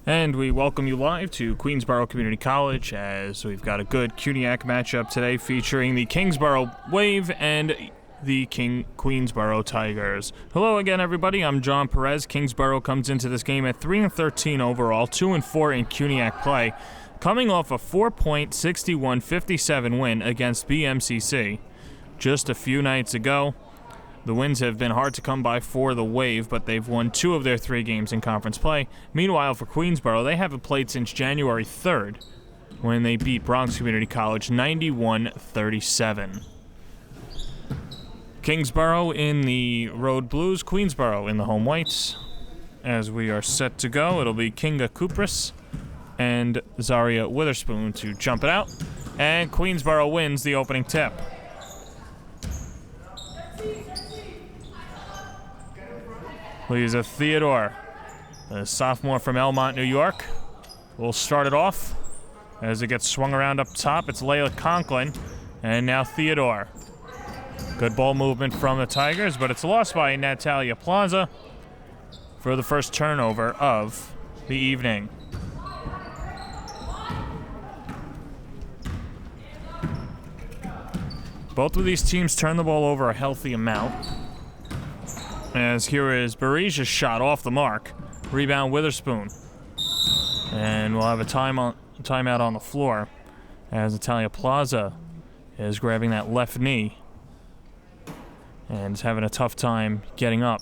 And we welcome you live to Queensborough Community College as we've got a good CUNYAC matchup today featuring the Kingsborough Wave and the Queensborough Tigers. Hello again, everybody. I'm John Perez. Kingsborough comes into this game at 3-13 overall, 2-4 in CUNYAC play, coming off a 4-point 61-57 win against BMCC just a few nights ago. The wins have been hard to come by for the Wave, but they've won 2 of their 3 games in conference play. Meanwhile, for Queensborough, they haven't played since January 3rd when they beat Bronx Community College 91-37. Kingsborough in the road blues, Queensborough in the home whites. As we are set to go, it'll be Kinga Kupris and Zaria Witherspoon to jump it out. And Queensborough wins the opening tip. Lisa Theodore, a sophomore from Elmont, New York, will start it off. As it gets swung around up top, it's Layla Conklin, and now Theodore. Good ball movement from the Tigers, but it's lost by Natalia Plaza for the first turnover of the evening. Both of these teams turn the ball over a healthy amount. As here is Barija's shot off the mark. Rebound Witherspoon. And we'll have a timeout on the floor as Natalia Plaza is grabbing that left knee and is having a tough time getting up.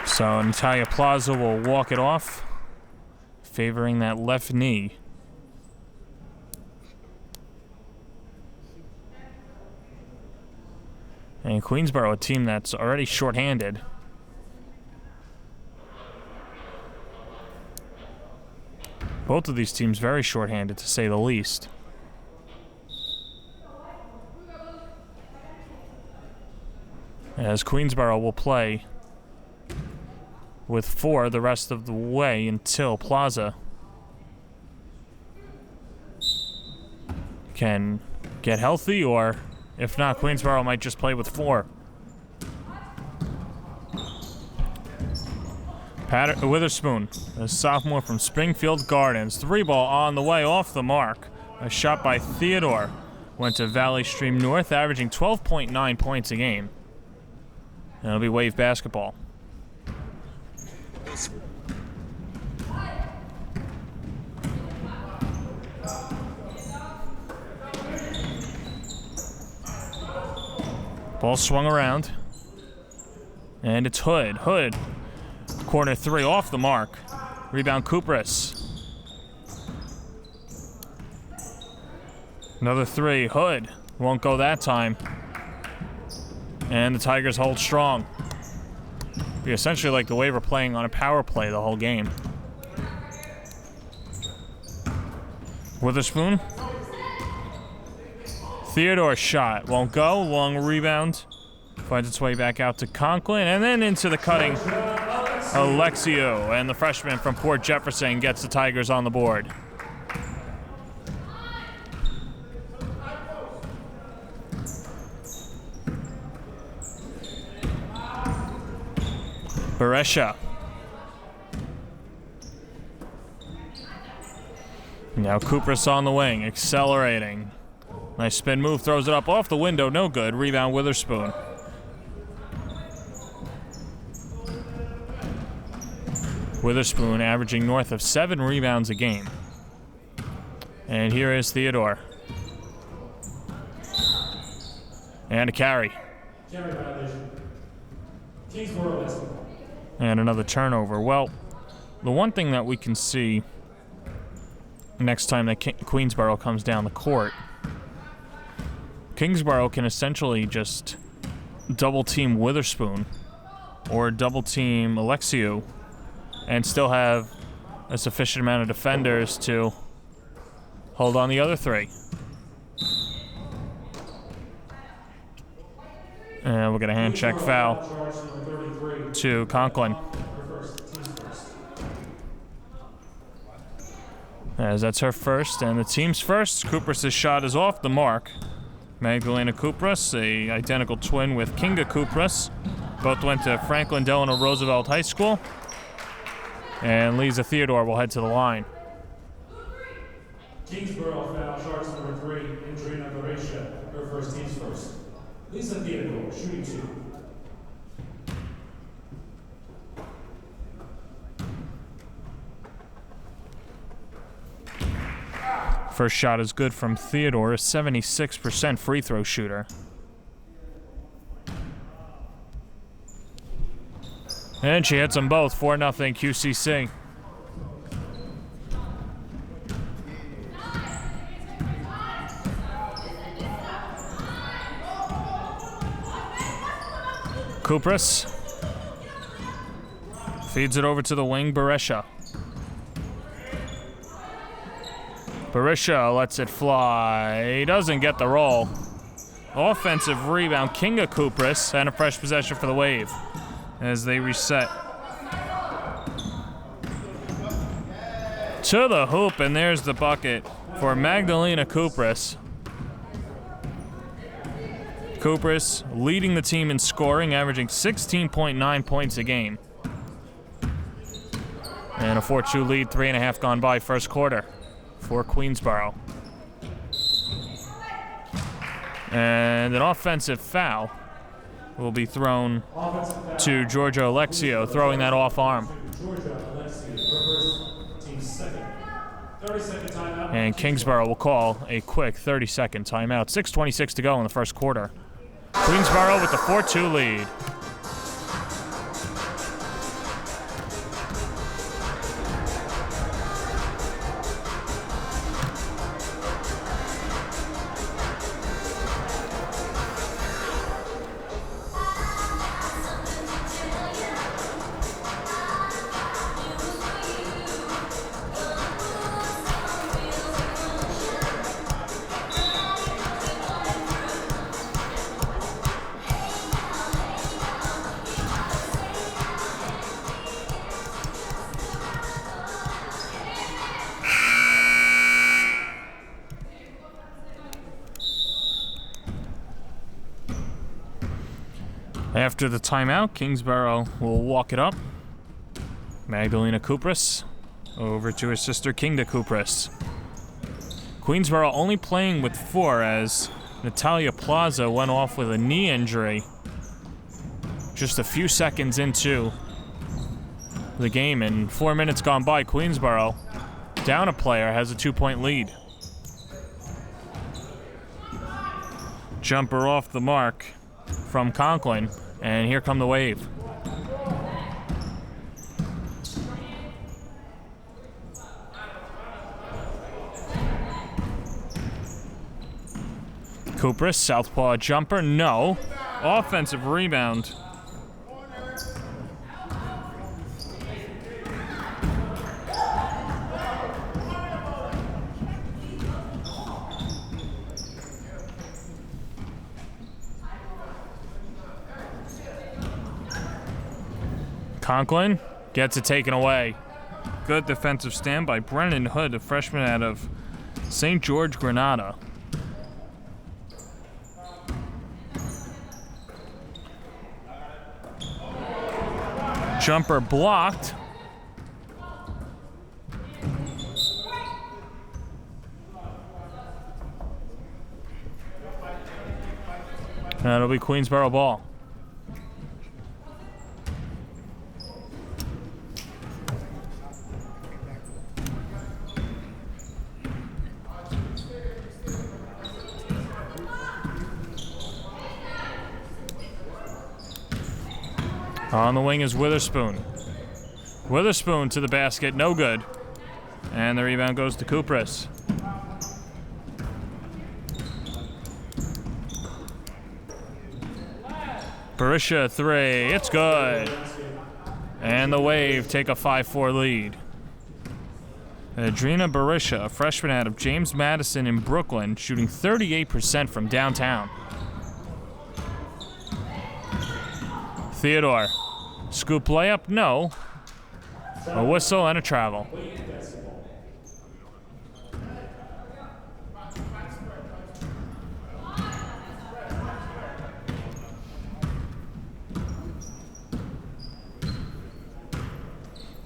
So Natalia Plaza will walk it off, favoring that left knee. And Queensborough, a team that's already shorthanded. Both of these teams very shorthanded, to say the least. As Queensborough will play with 4 the rest of the way until Plaza can get healthy, or if not, Queensborough might just play with 4. Witherspoon, a sophomore from Springfield Gardens. 3-ball on the way off the mark. A shot by Theodore went to Valley Stream North, averaging 12.9 points a game. And it'll be Wave basketball. Ball swung around. And it's Hood. Hood. Corner 3 off the mark. Rebound Kupris. Another 3. Hood. Won't go that time. And the Tigers hold strong. Be essentially like the Wave are playing on a power play the whole game. Witherspoon. Theodore's shot won't go. Long rebound. Finds its way back out to Conklin. And then into the cutting Alexio. And the freshman from Port Jefferson gets the Tigers on the board. Beresha. Now Kupris on the wing, accelerating. Nice spin move, throws it up off the window, no good. Rebound Witherspoon. Witherspoon averaging north of 7 rebounds a game. And here is Theodore. And a carry. Carry violation. Kingsborough basketball. And another turnover. Well, the one thing that we can see next time that Queensborough comes down the court, Kingsborough can essentially just double team Witherspoon or double team Alexiou and still have a sufficient amount of defenders to hold on the other three. And we'll get a hand check foul to Conklin. As that's her first and the team's first. Kupras' shot is off the mark. Magdalena Kupras, a identical twin with Kinga Kupras. Both went to Franklin Delano Roosevelt High School. And Lisa Theodore will head to the line. Kingsborough foul, charge number 3, Andrina Garesha, her first, team's first. Lisa Theodore, shooting 2. First shot is good from Theodore, a 76% free throw shooter. And she hits them both, 4-0 QCC. Kupras feeds it over to the wing, Beresha. Beresha lets it fly. He doesn't get the roll. Offensive rebound, Kinga Kupras, and a fresh possession for the Wave as they reset. To the hoop, and there's the bucket for Magdalena Kupras. Kupras leading the team in scoring, averaging 16.9 points a game. And a 4-2 lead, 3.5 gone by first quarter for Queensborough. And an offensive foul will be thrown to Georgia Alexiou, throwing that off arm. And Kingsborough will call a quick 30-second timeout. 6:26 to go in the first quarter. Queensborough with the 4-2 lead. After the timeout, Kingsborough will walk it up. Magdalena Kupras over to her sister Kinga Kupras. Queensborough only playing with 4 as Natalia Plaza went off with a knee injury just a few seconds into the game, and 4 minutes gone by. Queensborough down a player, has a 2-point lead. Jumper off the mark from Conklin. And here come the Wave. Kupras, southpaw jumper, no. Offensive rebound. Conklin gets it taken away. Good defensive stand by Brennan Hood, a freshman out of St. George, Grenada. Jumper blocked. That'll be Queensborough ball. On the wing is Witherspoon. Witherspoon to the basket, no good. And the rebound goes to Kupras. Barisha 3, it's good. And the Wave take a 5-4 lead. Adrina Barisha, a freshman out of James Madison in Brooklyn, shooting 38% from downtown. Theodore, scoop layup, no. A whistle and a travel.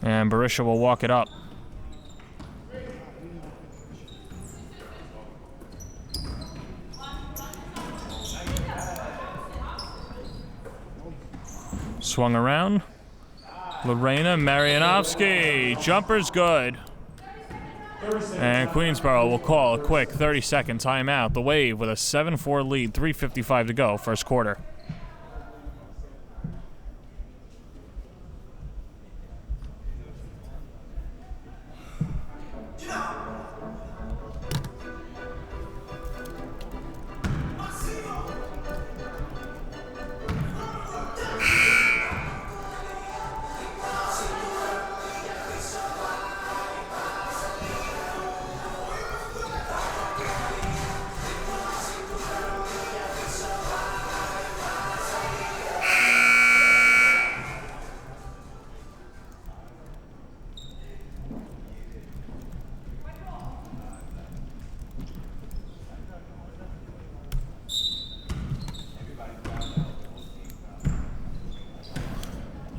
And Barisha will walk it up. Swung around. Lorena Marianovsky. Jumper's good. And Queensborough will call a quick 30-second timeout. The Wave with a 7-4 lead, 3:55 to go, first quarter.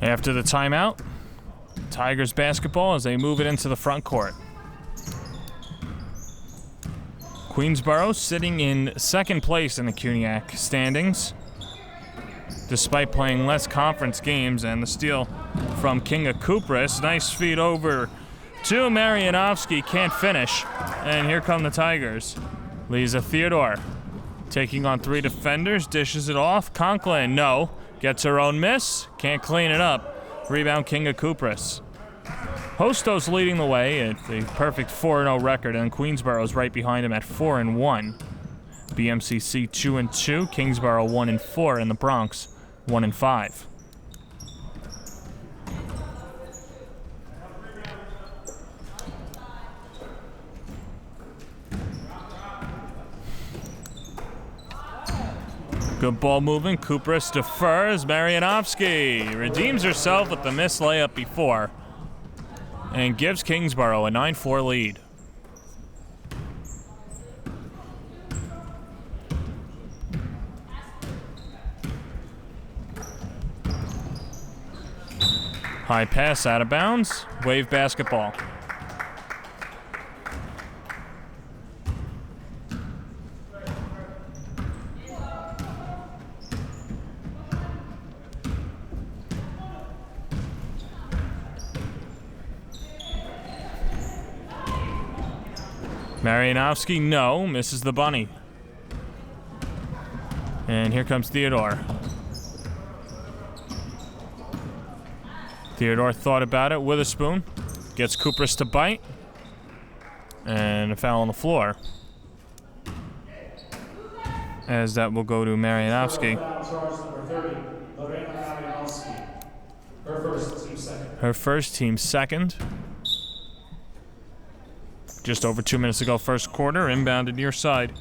After the timeout, Tigers basketball as they move it into the front court. Queensborough sitting in second place in the CUNYAC standings, despite playing less conference games, and the steal from Kinga Kupris. Nice feed over to Marianovsky, can't finish. And here come the Tigers. Lisa Theodore taking on 3 defenders, dishes it off. Conklin, no. Gets her own miss, can't clean it up. Rebound, Kinga Kupris. Hostos leading the way at a perfect 4-0 record, and Queensborough's right behind him at 4-1. BMCC 2-2, Kingsborough 1-4, and the Bronx 1-5. Good ball movement. Kupris defers. Marianovsky redeems herself with the missed layup before and gives Kingsborough a 9-4 lead. High pass out of bounds. Wave basketball. Marianovsky, no, misses the bunny. And here comes Theodore. Theodore thought about it with a spoon. Gets Kupris to bite. And a foul on the floor. As that will go to Marianovsky. Her first team second. Just over 2 minutes ago, first quarter, inbounded near side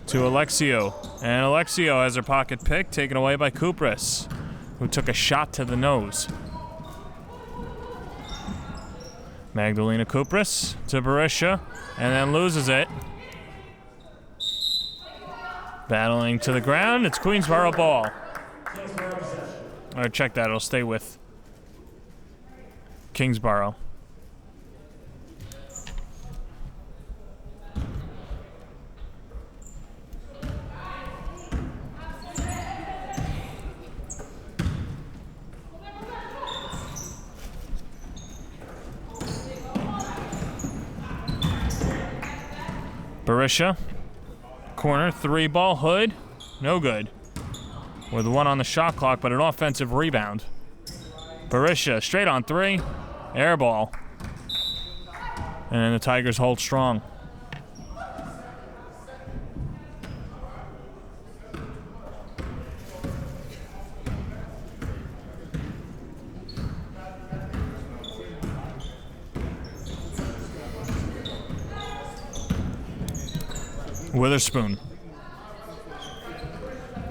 to Alexio. And Alexio has her pocket pick, taken away by Kupris, who took a shot to the nose. Magdalena Kupris to Barisha, and then loses it. Battling to the ground, it's Queensborough ball. All right, check that, it'll stay with Kingsborough. Barisha, corner, 3-ball, Hood, no good. With one on the shot clock, but an offensive rebound. Barisha, straight on 3, air ball. And the Tigers hold strong. Witherspoon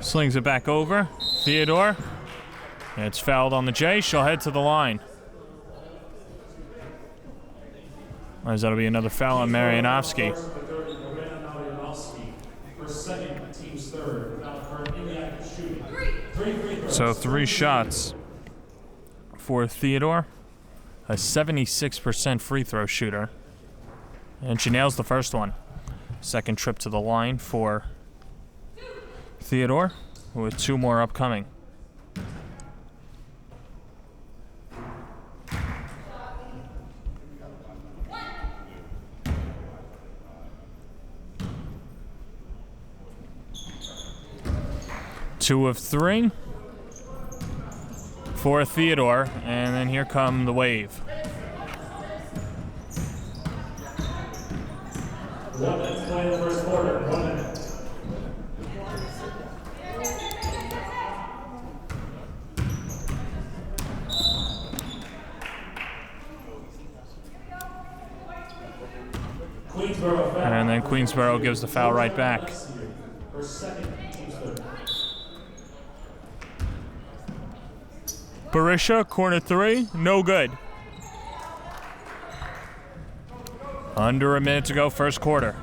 slings it back over. Theodore. It's fouled on the J. She'll head to the line. As that'll be another foul on Marianovsky. So 3 shots for Theodore. A 76% free throw shooter. And she nails the first one. Second trip to the line for Theodore, with 2 more upcoming. Two of 3 for Theodore, and then here come the Wave. Let's play the first quarter. 1 minute. And then Queensborough gives the foul right back. Barisha, corner 3, no good. Under a minute to go, first quarter.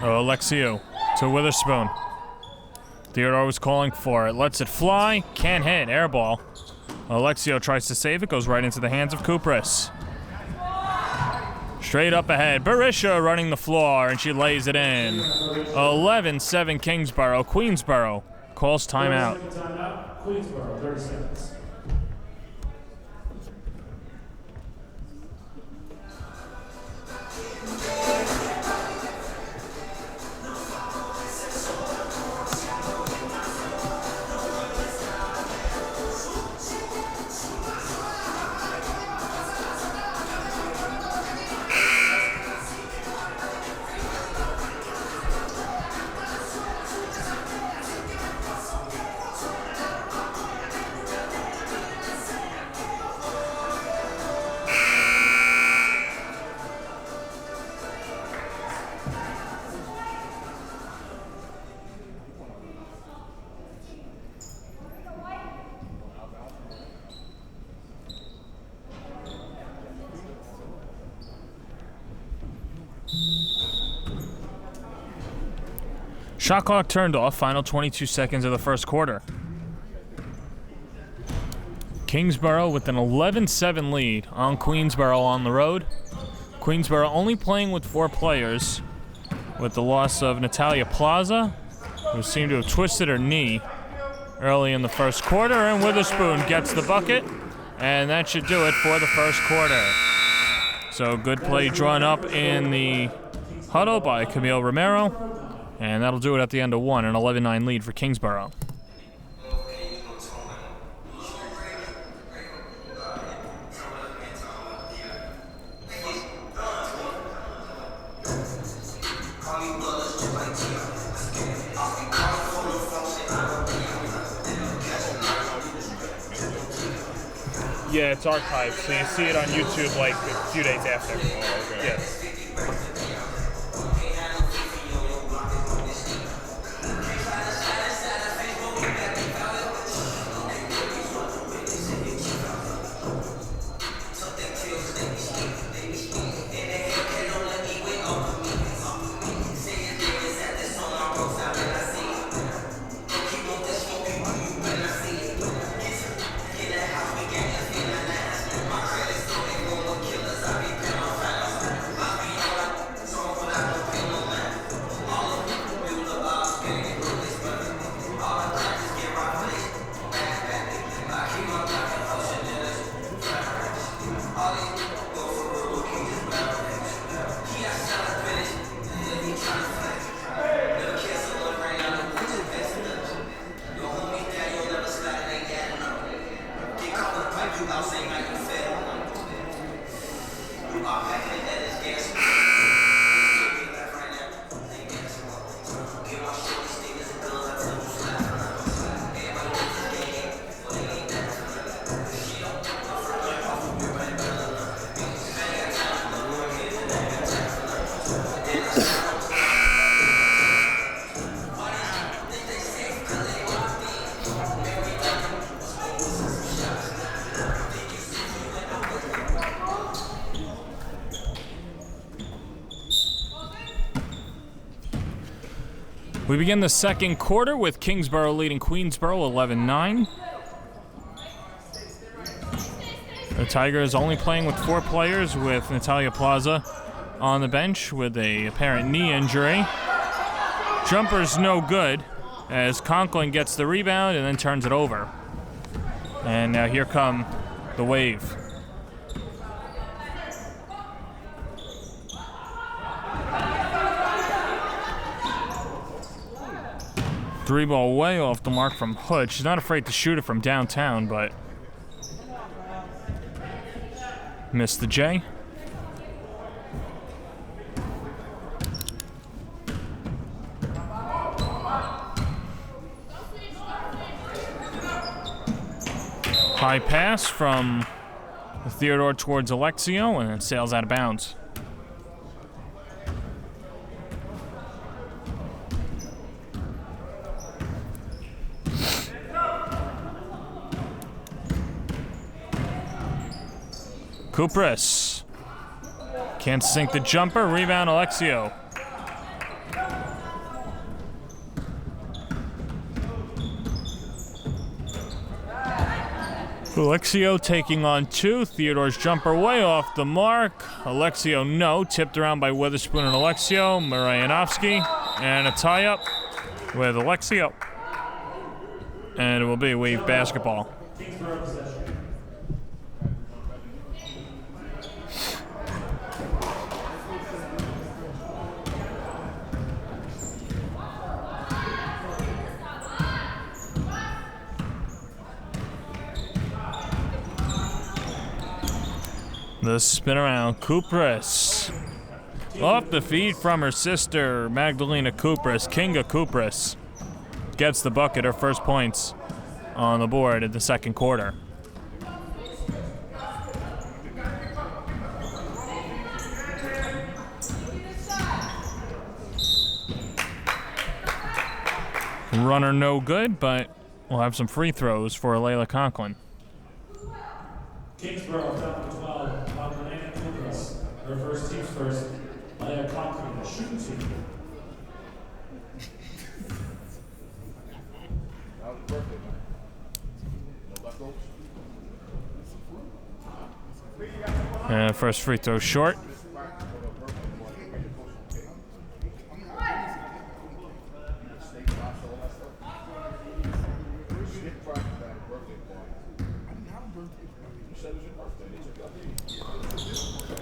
Alexiou to Witherspoon. Theodore was calling for it. Lets it fly. Can't hit. Air ball. Alexiou tries to save it. Goes right into the hands of Kupris. Straight up ahead. Barisha running the floor, and she lays it in. 11-7 Kingsborough. Queensborough calls timeout. Queensborough, 30 seconds. Shot clock turned off. Final 22 seconds of the first quarter. Kingsborough with an 11-7 lead on Queensborough on the road. Queensborough only playing with 4 players, with the loss of Natalia Plaza, who seemed to have twisted her knee early in the first quarter, and Witherspoon gets the bucket, and that should do it for the first quarter. So good play drawn up in the huddle by Camille Romero, and that'll do it at the end of 1, an 11-9 lead for Kingsborough. Yeah, it's archived, so you see it on YouTube like a few days after. Oh, okay. Yes. We begin the second quarter with Kingsborough leading Queensborough 11-9. The Tigers only playing with 4 players, with Natalia Plaza on the bench with a apparent knee injury. Jumper's no good as Conklin gets the rebound and then turns it over. And now here come the Wave. Three ball way off the mark from Hood. She's not afraid to shoot it from downtown, but missed the J. High pass from Theodore towards Alexio, and it sails out of bounds. Kupris can't sink the jumper. Rebound, Alexio. Alexio taking on 2. Theodore's jumper way off the mark. Alexio no. Tipped around by Witherspoon and Alexio. Marayanovsky. And a tie-up with Alexio. And it will be Wave basketball. The spin around, Kupris. Off the feed from her sister, Magdalena Kupris, Kinga Kupris. Gets the bucket, her first points on the board in the second quarter. Runner no good, but we'll have some free throws for Layla Conklin. Kingsborough down to 12, Magdalena Kupris. Her first team's first. Leah Conklin, the shooting team. And first free throw short.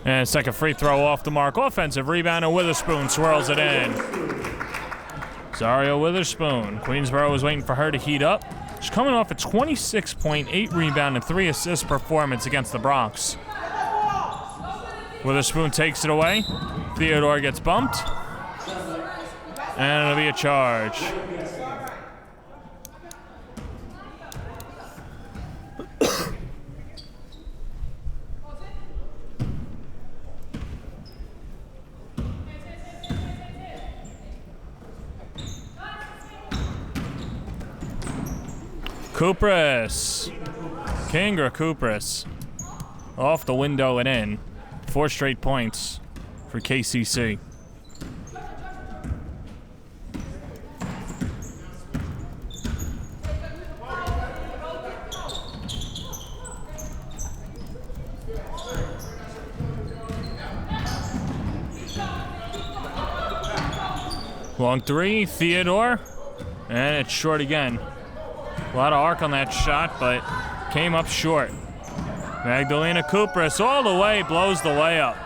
And second free throw off the mark. Offensive rebound, and Witherspoon swirls it in. Zario Witherspoon. Queensborough was waiting for her to heat up. She's coming off a 26.8 rebound and 3 assist performance against the Bronx. Witherspoon takes it away. Theodore gets bumped. And it'll be a charge. Kupris. Kinga Kupris. Off the window and in. 4 straight points for KCC. Long 3, Theodore. And it's short again. A lot of arc on that shot, but came up short. Magdalena Kupris all the way, blows the layup.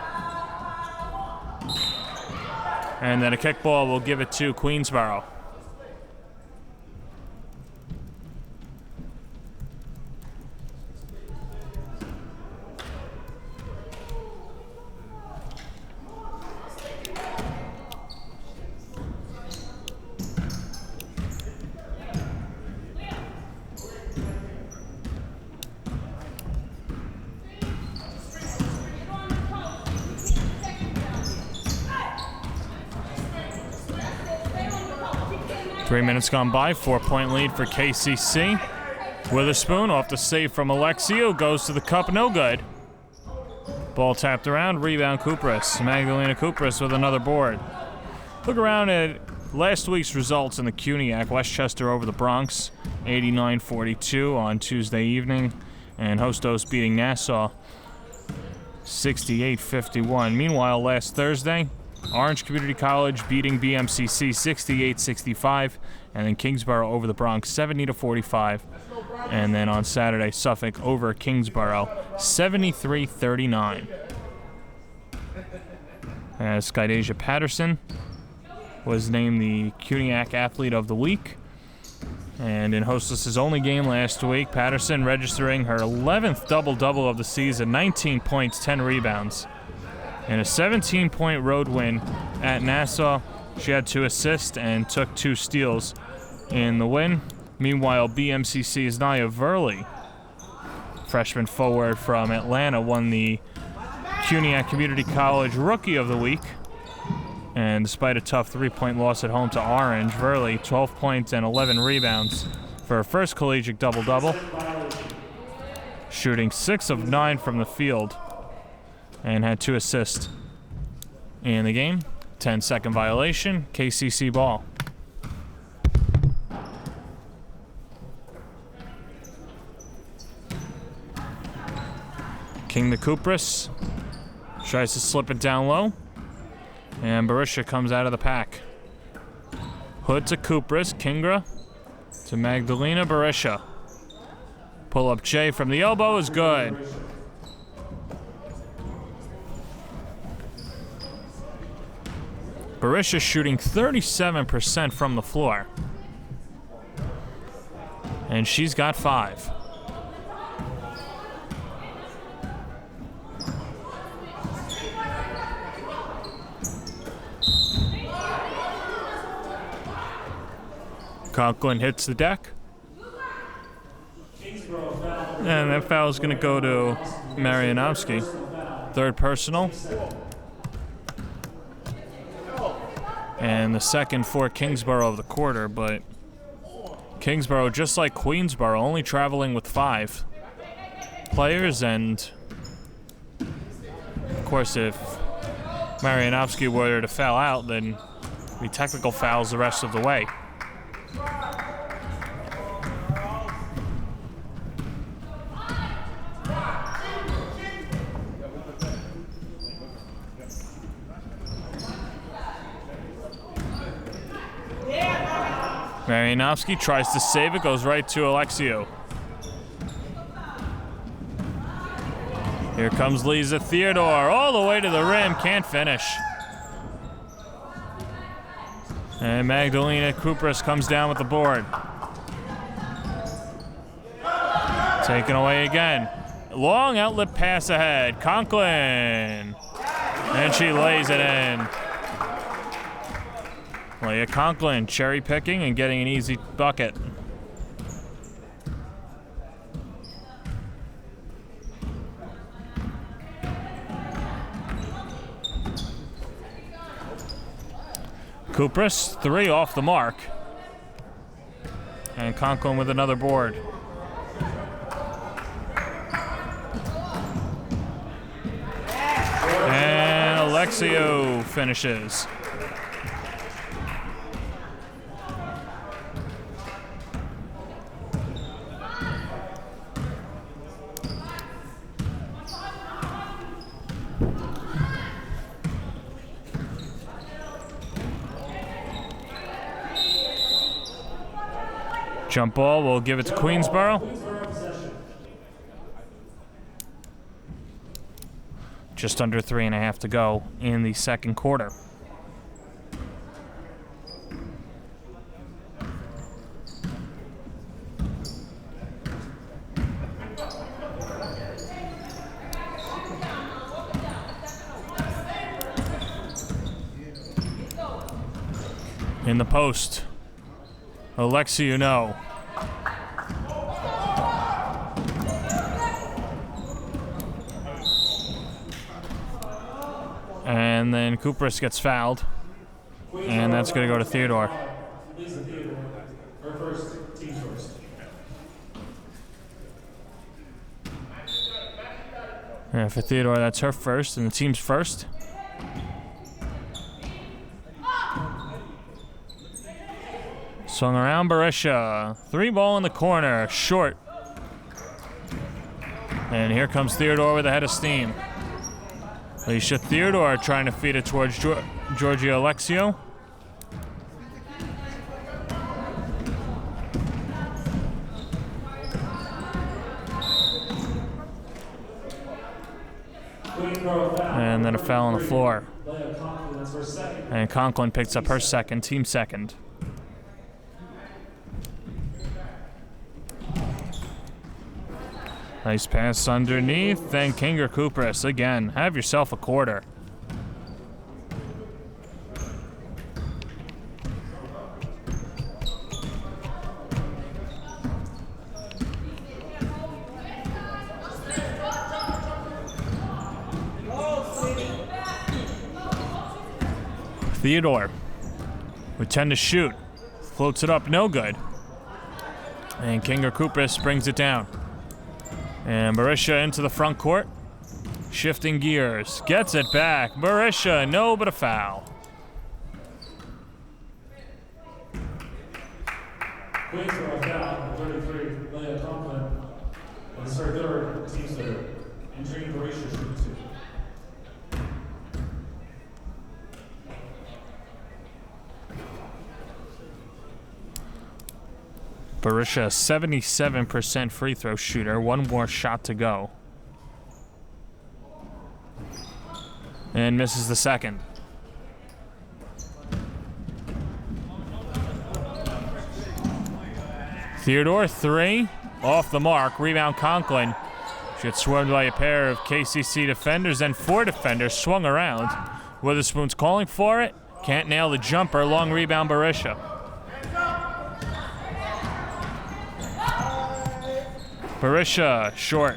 And then a kickball will give it to Queensborough. Three minutes gone by, 4-point lead for KCC. Witherspoon off the save from Alexio, goes to the cup, no good. Ball tapped around, rebound Kupris. Magdalena Kupris with another board. Look around at last week's results in the CUNYAC, Westchester over the Bronx, 89-42 on Tuesday evening, and Hostos beating Nassau, 68-51. Meanwhile, last Thursday, Orange Community College beating BMCC 68-65, and then Kingsborough over the Bronx 70-45. And then on Saturday, Suffolk over Kingsborough 73-39. As Skydasia Patterson was named the CUNYAC Athlete of the Week. And in Hostess' only game last week, Patterson registering her 11th double-double of the season, 19 points, 10 rebounds. In a 17-point road win at Nassau, she had 2 assists and took 2 steals in the win. Meanwhile, BMCC's Nia Verley, freshman forward from Atlanta, won the CUNYAC Community College Rookie of the Week. And despite a tough 3-point loss at home to Orange, Verley, 12 points and 11 rebounds for her first collegiate double-double, shooting 6 of 9 from the field, and had 2 assists in the game. 10-second violation, KCC ball. King the Kupris tries to slip it down low, and Barisha comes out of the pack. Hood to Kupris, Kingra to Magdalena Barisha. Pull up J from the elbow is good. Barisha shooting 37% from the floor, and she's got 5. Conklin hits the deck. And that foul is going to go to Marianovsky. 3rd personal. And the second for Kingsborough of the quarter, but Kingsborough, just like Queensborough, only traveling with 5 players, and of course if Marianovsky were to foul out, then it'd be technical fouls the rest of the way. Marianovsky tries to save it, goes right to Alexio. Here comes Lisa Theodore, all the way to the rim, can't finish. And Magdalena Kupris comes down with the board. Taken away again. Long outlet pass ahead, Conklin. And she lays it in. Leah Conklin cherry picking and getting an easy bucket. Kupris, 3 off the mark. And Conklin with another board. And Alexio finishes. Jump ball, we'll give it to Queensborough. Just under 3.5 to go in the second quarter. In the post, Alexia no. And then Kupris gets fouled, and that's going to go to Theodore. Her first, team first. Yeah, for Theodore, that's her first, and the team's first. Swung around Berisha. 3-ball in the corner, short. And here comes Theodore with a head of steam. Alicia Theodore trying to feed it towards Giorgio Alexio. And then a foul on the floor. And Conklin picks up her second, team second. Nice pass underneath, and Kinger Kupris again. Have yourself a quarter. Theodore with 10 to shoot. Floats it up, no good. And Kinger Kupris brings it down. And Berisha into the front court. Shifting gears. Gets it back. Berisha, no, but a foul. Queensborough foul, 33, Leah Conklin. And it's her third, team's third. And Dream Berisha shooting 2. Berisha, 77% free throw shooter. One more shot to go. And misses the second. Theodore, 3. Off the mark. Rebound Conklin. She gets swarmed by a pair of KCC defenders and 4 defenders. Swung around. Witherspoon's calling for it. Can't nail the jumper. Long rebound Berisha. Berisha, short.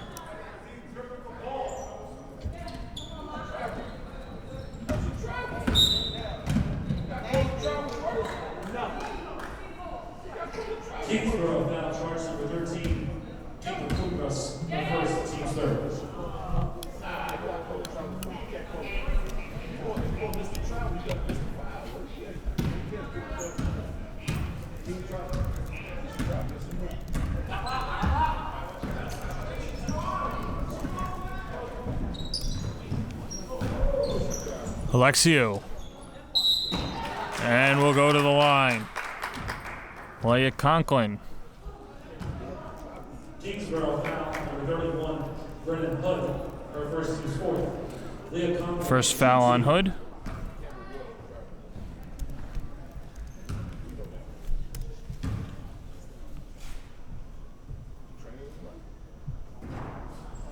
Kingsborough foul charge number 13, Kinger Kupris, the first, team's third. Alexio. And we'll go to the line. Leah Conklin. Kingsborough foul number 31, Brennan Hood, her first, team's fourth. Leah Conklin. First foul on Hood.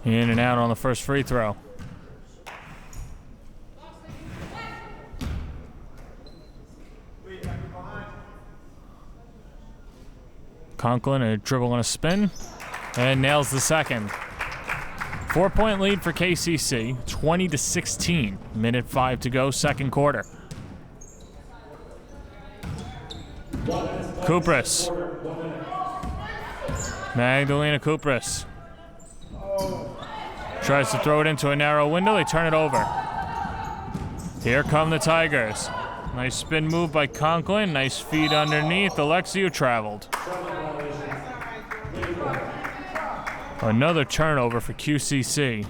In and out on the first free throw. Conklin, a dribble and a spin, and nails the second. 4-point lead for KCC, 20-16. Minute 5 to go, second quarter. Kupris. Magdalena Kupris. Tries to throw it into a narrow window, they turn it over. Here come the Tigers. Nice spin move by Conklin, nice feed underneath, Alexio traveled. Another turnover for QCC.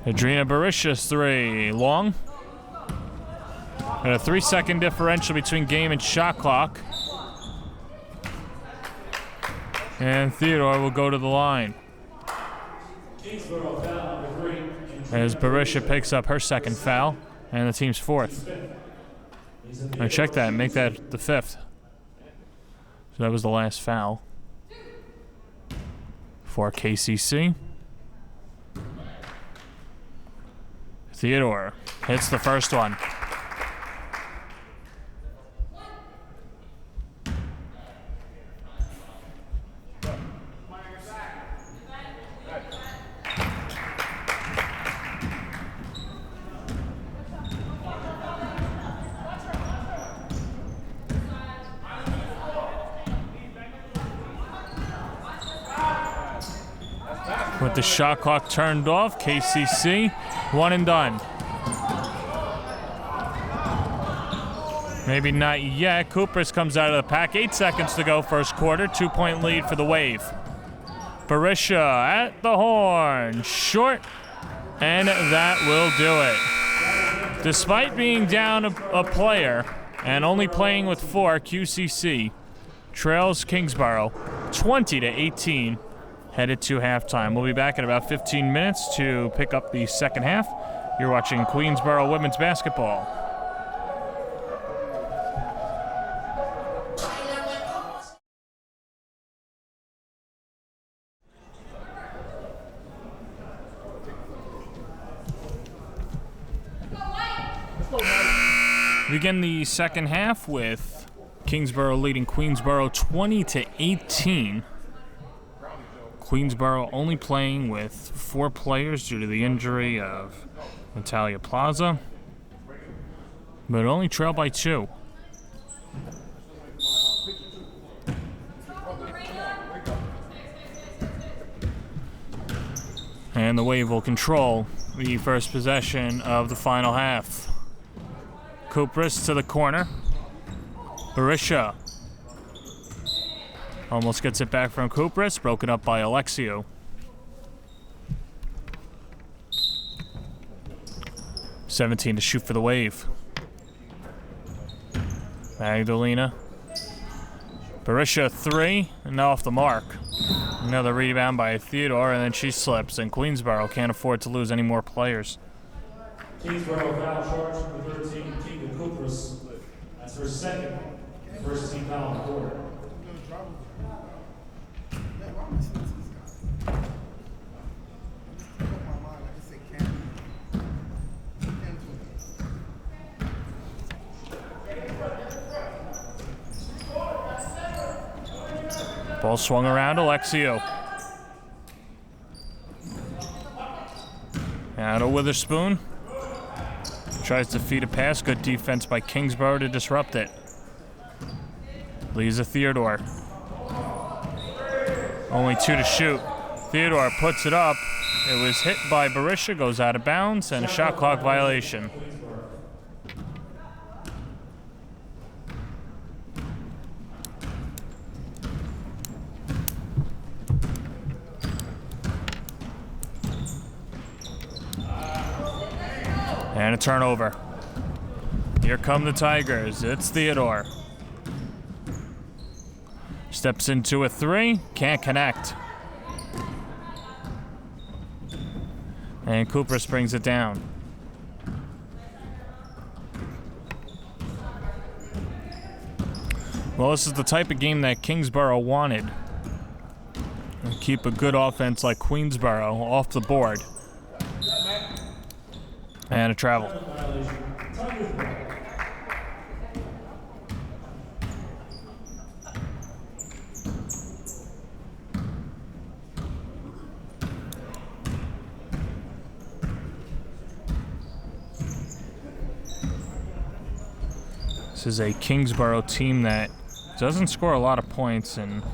Adrina Berisha's 3, long. And a 3-second differential between game and shot clock. And Theodore will go to the line. As Berisha picks up her second foul, and the team's fourth. And check that, make that the fifth. So that was the last foul for KCC. Theodore hits the first one. With the shot clock turned off, KCC, one and done. Maybe not yet. Kupris comes out of the pack. 8 seconds to go, first quarter. 2-point lead for the Wave. Barisha at the horn. Short, and that will do it. Despite being down a player and only playing with 4, QCC trails Kingsborough 20-18. Headed to halftime. We'll be back in about 15 minutes to pick up the second half. You're watching Queensborough women's basketball. We begin the second half with Kingsborough leading Queensborough 20-18. Queensborough only playing with 4 players due to the injury of Natalia Plaza, but only trailed by 2. And the Wave will control the first possession of the final half. Kupris to the corner. Barisha almost gets it back from Kupris, broken up by Alexio. (17) to shoot for the Wave. Magdalena. Barisha 3, and now off the mark. Another rebound by Theodore, and then she slips, and Queensborough can't afford to lose any more players. Kingsborough foul charge number 13, King Kupris. That's her second first team foul in the quarter. Ball swung around, Alexio. Now to Witherspoon. Tries to feed a pass. Good defense by Kingsborough to disrupt it. Leaves a Theodore. Only 2 to shoot. Theodore puts it up. It was hit by Barisha, goes out of bounds, and a shot clock violation. And a turnover. Here come the Tigers. It's Theodore. Steps into a 3. Can't connect. And Kupris brings it down. Well, this is the type of game that Kingsborough wanted. And keep a good offense like Queensborough off the board. And a travel. This is a Kingsborough team that doesn't score a lot of points, and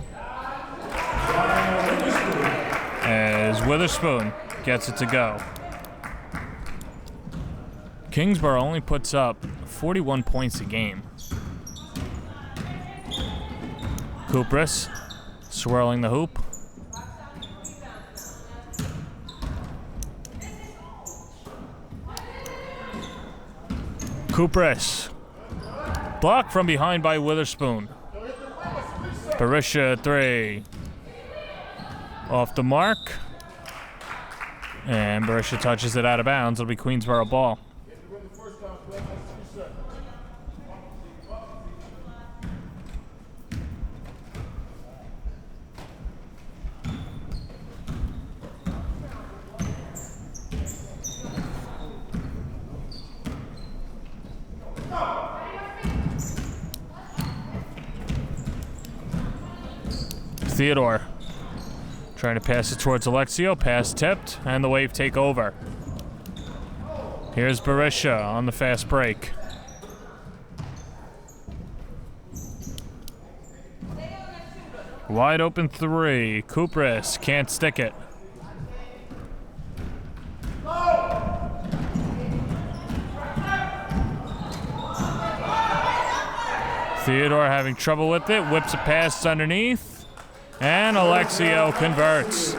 as Witherspoon gets it to go. Kingsborough only puts up 41 points a game. Kupris swirling the hoop. Kupris. Blocked from behind by Witherspoon. Barisha 3. Off the mark. And Barisha touches it out of bounds. It'll be Queensborough ball. Theodore trying to pass it towards Alexio. Pass tipped, and the Wave take over. Here's Barisha on the fast break. Wide open 3. Kupris can't stick it. Theodore having trouble with it, whips a pass underneath, and Alexio converts.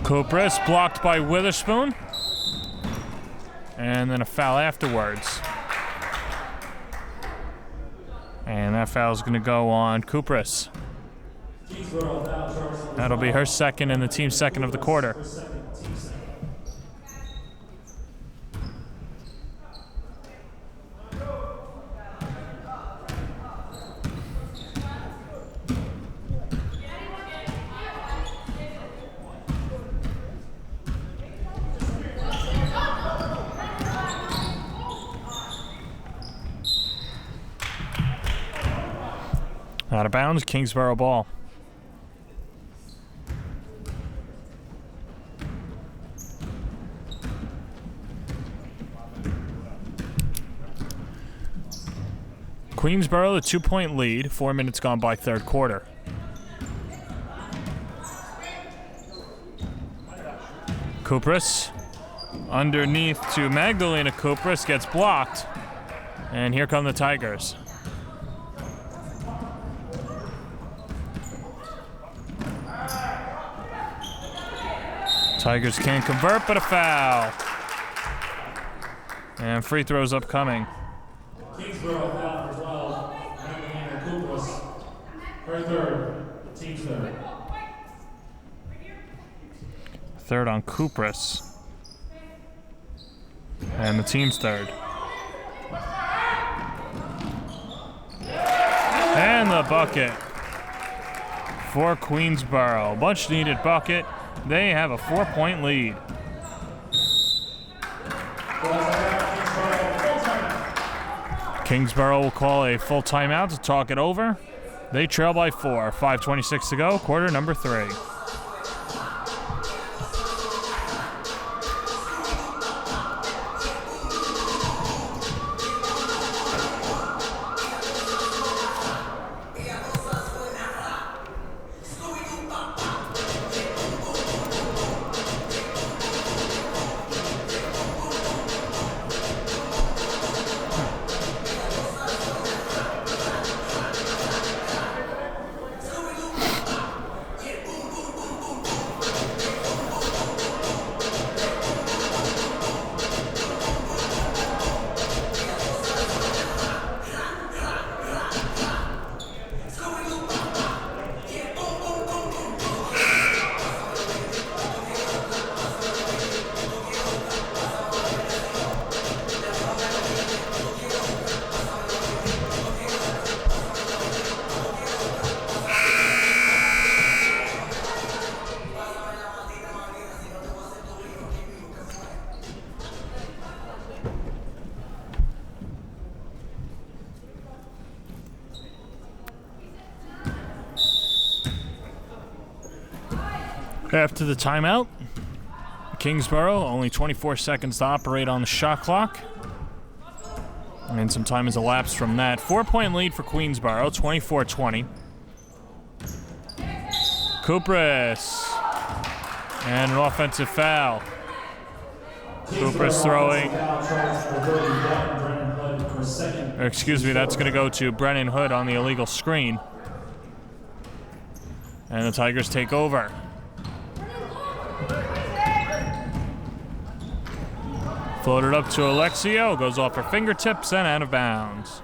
Kupris blocked by Witherspoon. And then a foul afterwards. And that foul is going to go on Kupris. That'll be her second and the team's second of the quarter. Out of bounds, Kingsborough ball. Queensborough, the 2-point lead, 4 minutes gone by third quarter. Kupris underneath to Magdalena Kupris, gets blocked. And here come the Tigers. Tigers can't convert, but a foul. And free throws upcoming. Kingsborough foul for 12. Magdalena Kupris, her third, team's third. Third on Kupris. And the team's third. And the bucket for Queensborough. Much needed bucket. They have a 4-point lead. Kingsborough will call a full timeout to talk it over. They trail by 4. 5:26 to go, quarter number 3. After the timeout, Kingsborough, only 24 seconds to operate on the shot clock. And some time has elapsed from that. 4-point lead for Queensborough, 24-20. Kupris. And an offensive foul. Kupris throwing. Excuse me, that's going to go to Brennan Hood on the illegal screen. And the Tigers take over. Floated up to Alexio, goes off her fingertips and out of bounds.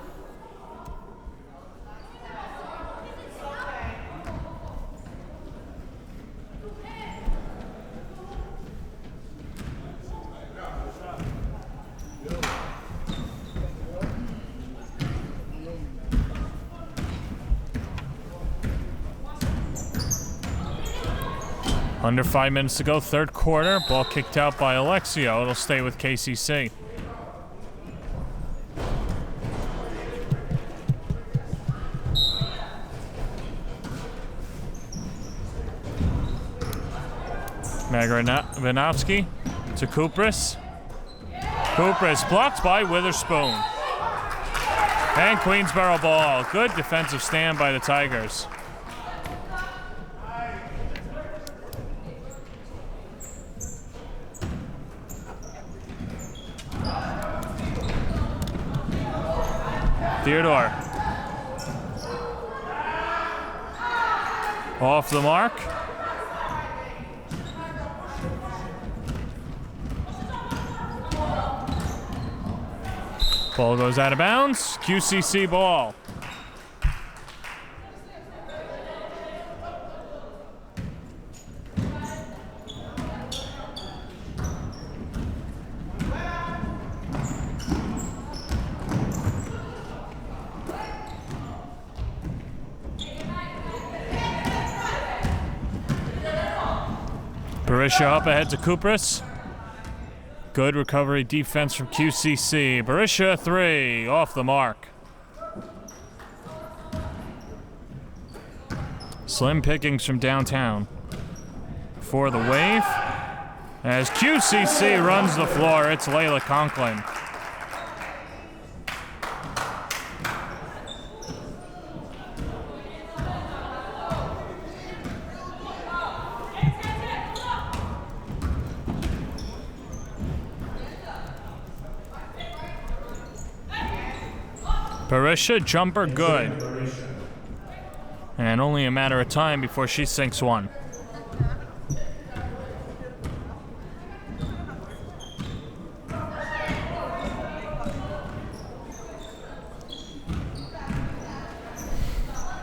Under 5 minutes to go, third quarter. Ball kicked out by Alexio. It'll stay with KCC. Magdalena to Kupris. Cooper's blocked by Witherspoon. And Queensborough ball. Good defensive stand by the Tigers. Theodore. Off the mark. Ball goes out of bounds. QCC ball. Barisha up ahead to Kupris. Good recovery defense from QCC. Barisha 3 off the mark. Slim pickings from downtown for the Wave. As QCC runs the floor, it's Layla Conklin. Barisha jumper good. And only a matter of time before she sinks one.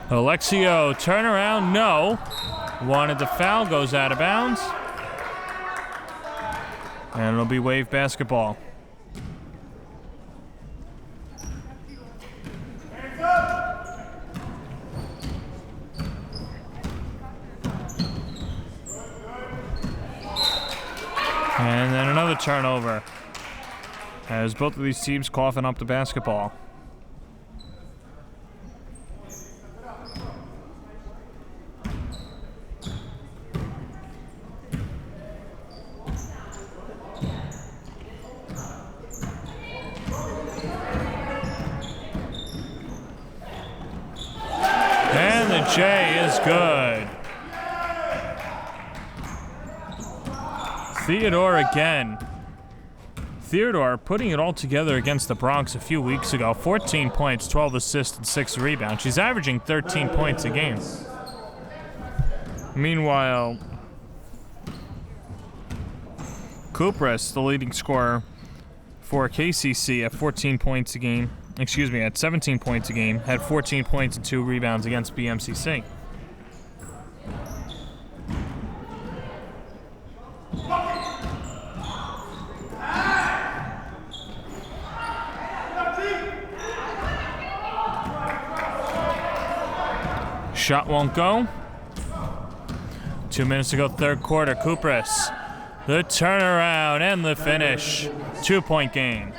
Alexio, turnaround, no. Wanted the foul, goes out of bounds. And it'll be Wave basketball. And then another turnover as both of these teams coughing up the basketball. And the J is good. Theodore again. Theodore putting it all together against the Bronx a few weeks ago. 14 points, 12 assists, and 6 rebounds. She's averaging 13 points a game. Meanwhile, Kupris, the leading scorer for KCC at 14 points a game. Excuse me, at 17 points a game, had 14 points and 2 rebounds against BMCC. Shot won't go. 2 minutes to go, third quarter. Kupris, the turnaround and the finish. 2-point game.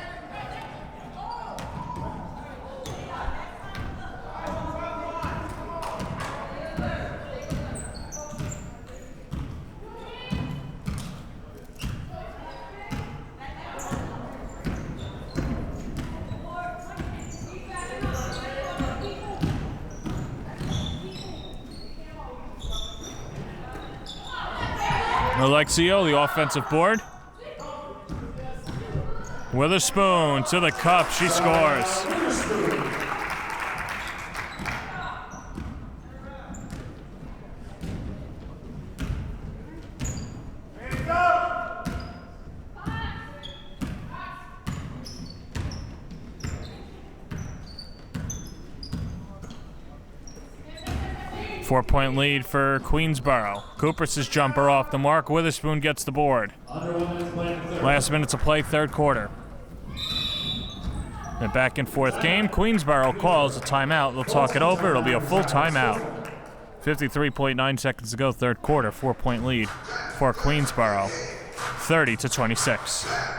Alexio, the offensive board. Witherspoon to the cup, she scores. Four-point lead for Queensborough. Kupris' jumper off the mark. Witherspoon gets the board. Last minutes of play, third quarter. The back and forth game. Queensborough calls a timeout. They'll talk it over. It'll be a full timeout. 53.9 seconds to go, third quarter. 4-point lead for Queensborough. 30-26.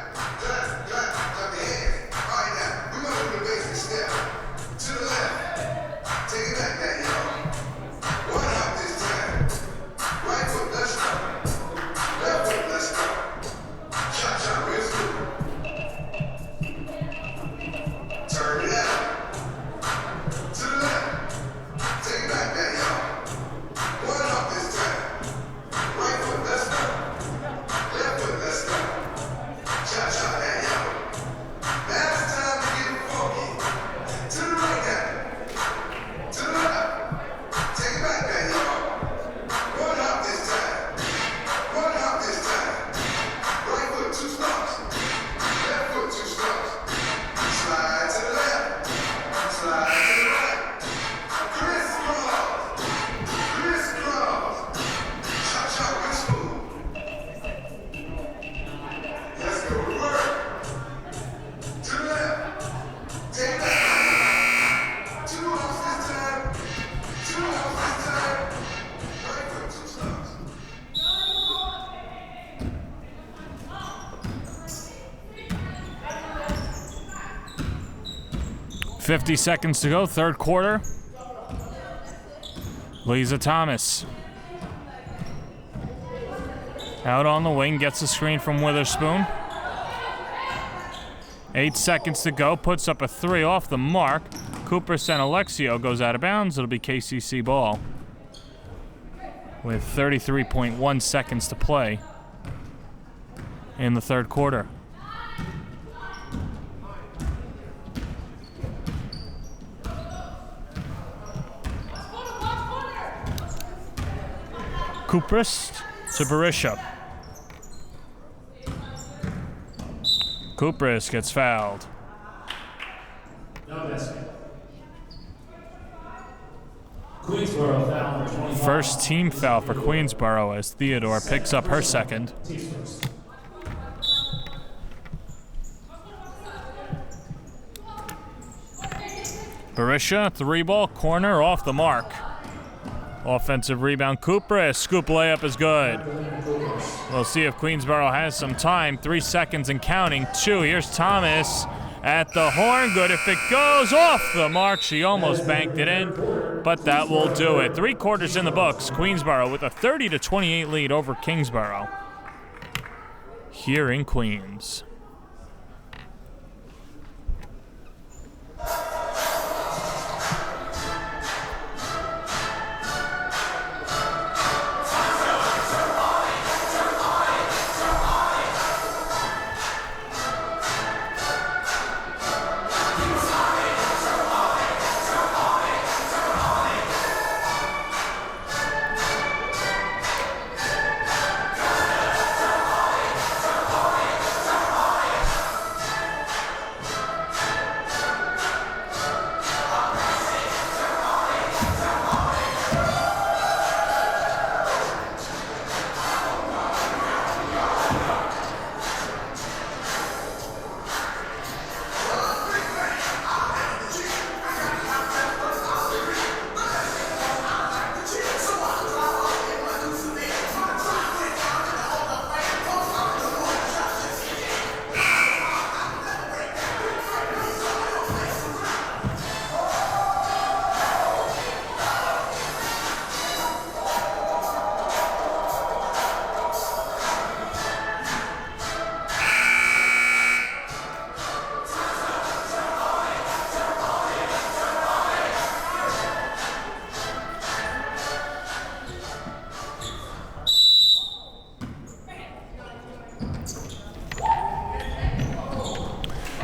50 seconds to go, third quarter. Lisa Thomas. Out on the wing, gets a screen from Witherspoon. 8 seconds to go, puts up a 3 off the mark. Kupris and Alexio goes out of bounds. It'll be KCC ball with 33.1 seconds to play in the third quarter. Kupris to Berisha. Kupris gets fouled. No basket. Queensborough foul number 25. First team foul for Queensborough as Theodore picks up her second. Teams first. Berisha, 3-ball, corner, off the mark. Offensive rebound, Kupris. Scoop layup is good. We'll see if Queensborough has some time. 3 seconds and counting. 2. Here's Thomas at the horn. Good if it goes off the mark. She almost banked it in, but that will do it. 3 quarters in the books. Queensborough with a 30-28 lead over Kingsborough here in Queens.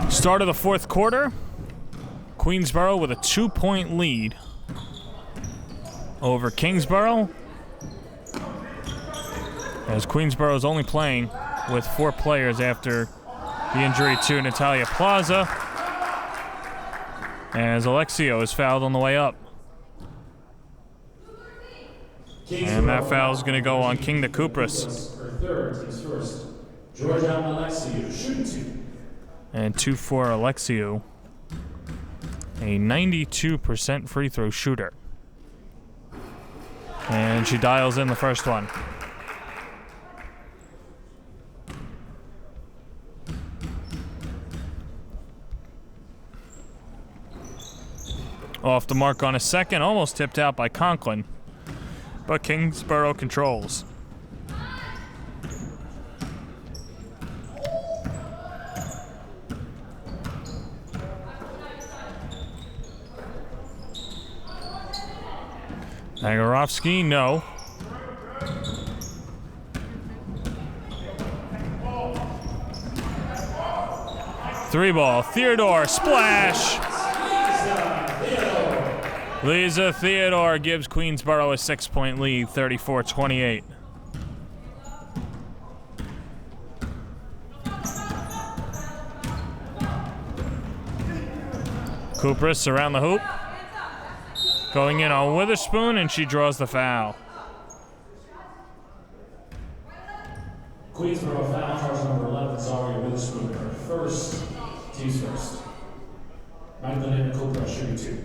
Start of the fourth quarter. Queensborough with a 2-point lead over Kingsborough, as Queensborough is only playing with 4 players after the injury to Natalia Plaza, as Alexio is fouled on the way up. And that foul is going to go on King to Kupris. Her third, teams first. Georgia and Alexio shooting 2. And 2 for Alexio, a 92% free throw shooter. And she dials in the first one. Off the mark on a second, almost tipped out by Conklin, but Kingsborough controls. Nagarovsky, no. Three ball, Theodore, splash! Lisa Theodore gives Queensborough a 6-point lead, 34-28. Kupris around the hoop. Going in on Witherspoon, and she draws the foul. Queensborough foul charge number 11, Zaria Witherspoon, her first, teams first. Magdalena Cooper shooting 2.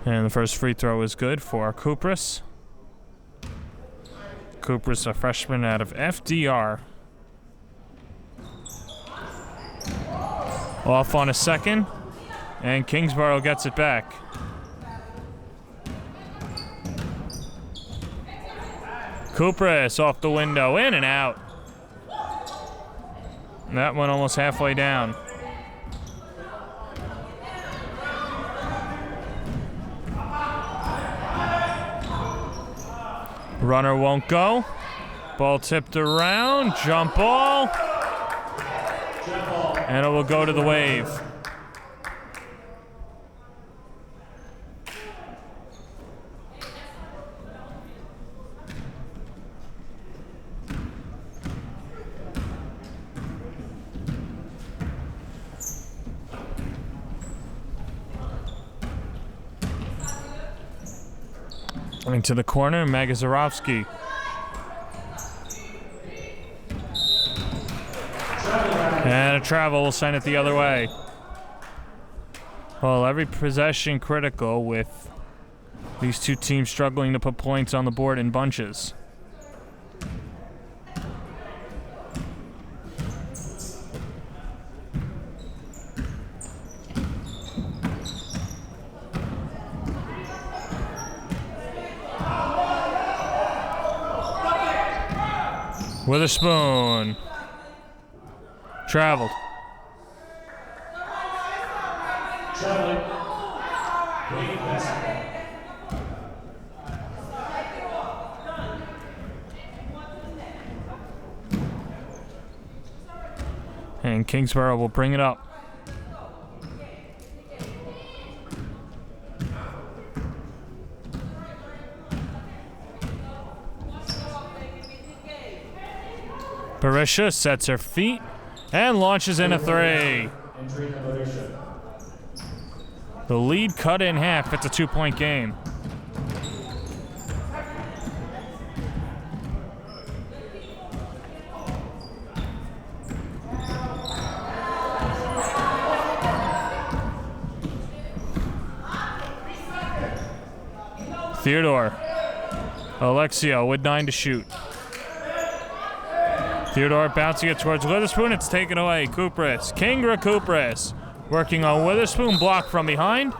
And the first free throw is good for Kupris. Kupris, a freshman out of FDR. Off on a second, and Kingsborough gets it back. Kupris off the window, in and out. That one almost halfway down. Runner won't go. Ball tipped around, jump ball. And it will go to the Wave. Coming to the corner, Magazarovsky. And a travel will send it the other way. Well, every possession critical with these two teams struggling to put points on the board in bunches. Witherspoon. Traveled. And Kingsborough will bring it up. Barisha sets her feet and launches in a three. The lead cut in half. It's a 2-point game. Theodore. Alexio with 9 to shoot. Theodore bouncing it towards Witherspoon. It's taken away. Kupris. Kingra Kupris. Working on Witherspoon. Block from behind.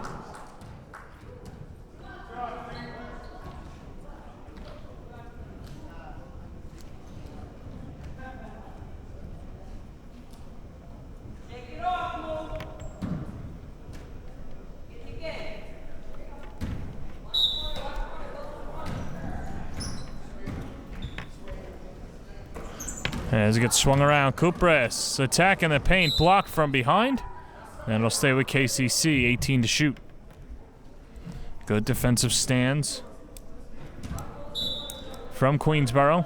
As it gets swung around, Kupris attacking the paint, blocked from behind. And it'll stay with KCC, 18 to shoot. Good defensive stands from Queensborough.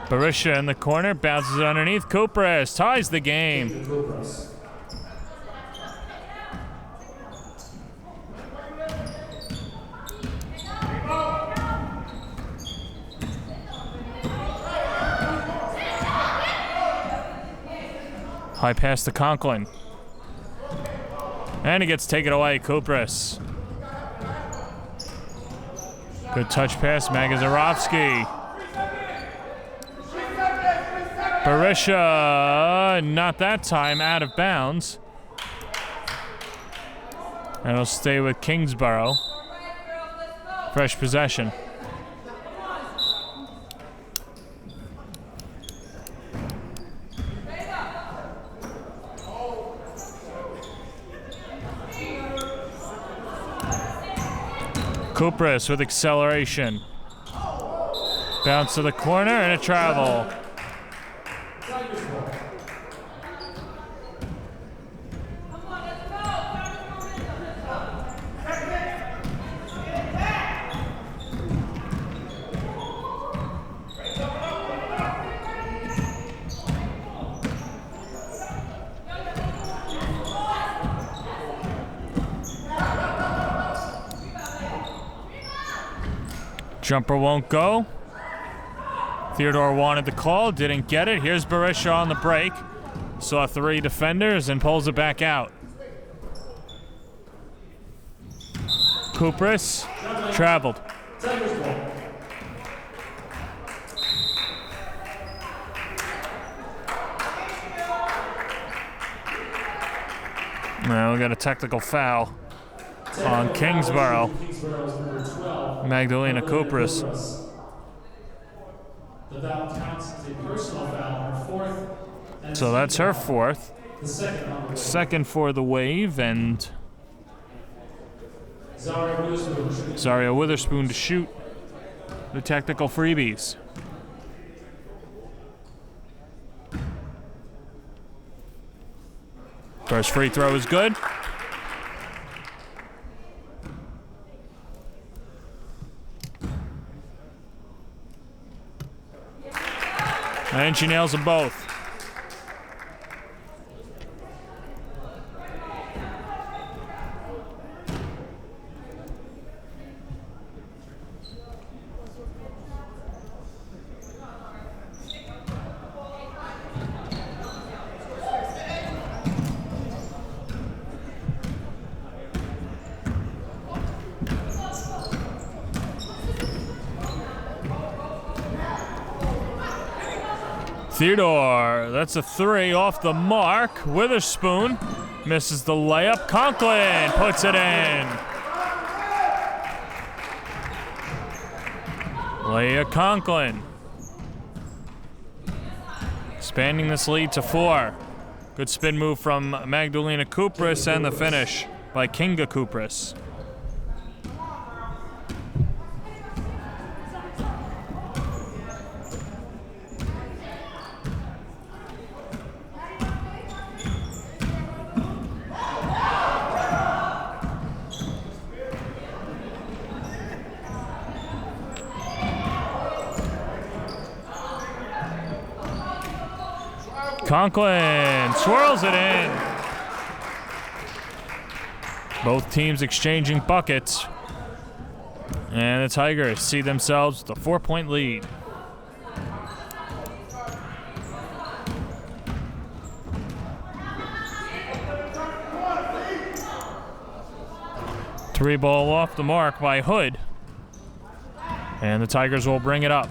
Barisha in the corner, bounces it underneath. Kupris ties the game. High pass to Conklin. And he gets taken away, Kupris. Good touch pass, Magazarovsky. Barisha, not that time, out of bounds. And it'll stay with Kingsborough. Fresh possession. Kupris with acceleration. Bounce to the corner and a travel. Jumper won't go. Theodore wanted the call, didn't get it. Here's Barisha on the break. Saw 3 defenders and pulls it back out. Kupris traveled. Now we got a technical foul on Kingsborough. Magdalena Kupras. The foul counts as a personal foul, her fourth. So that's her fourth. The Second for the Wave, and Zaria Witherspoon to shoot the technical freebies. First free throw is good. And she nails them both. Theodore, that's a three off the mark. Witherspoon misses the layup. Conklin puts it in. Leah Conklin expanding this lead to 4. Good spin move from Magdalena Kupras, and the finish by Kinga Kupras. Conklin swirls it in. Both teams exchanging buckets. And the Tigers see themselves with a 4-point lead. Three ball off the mark by Hood. And the Tigers will bring it up.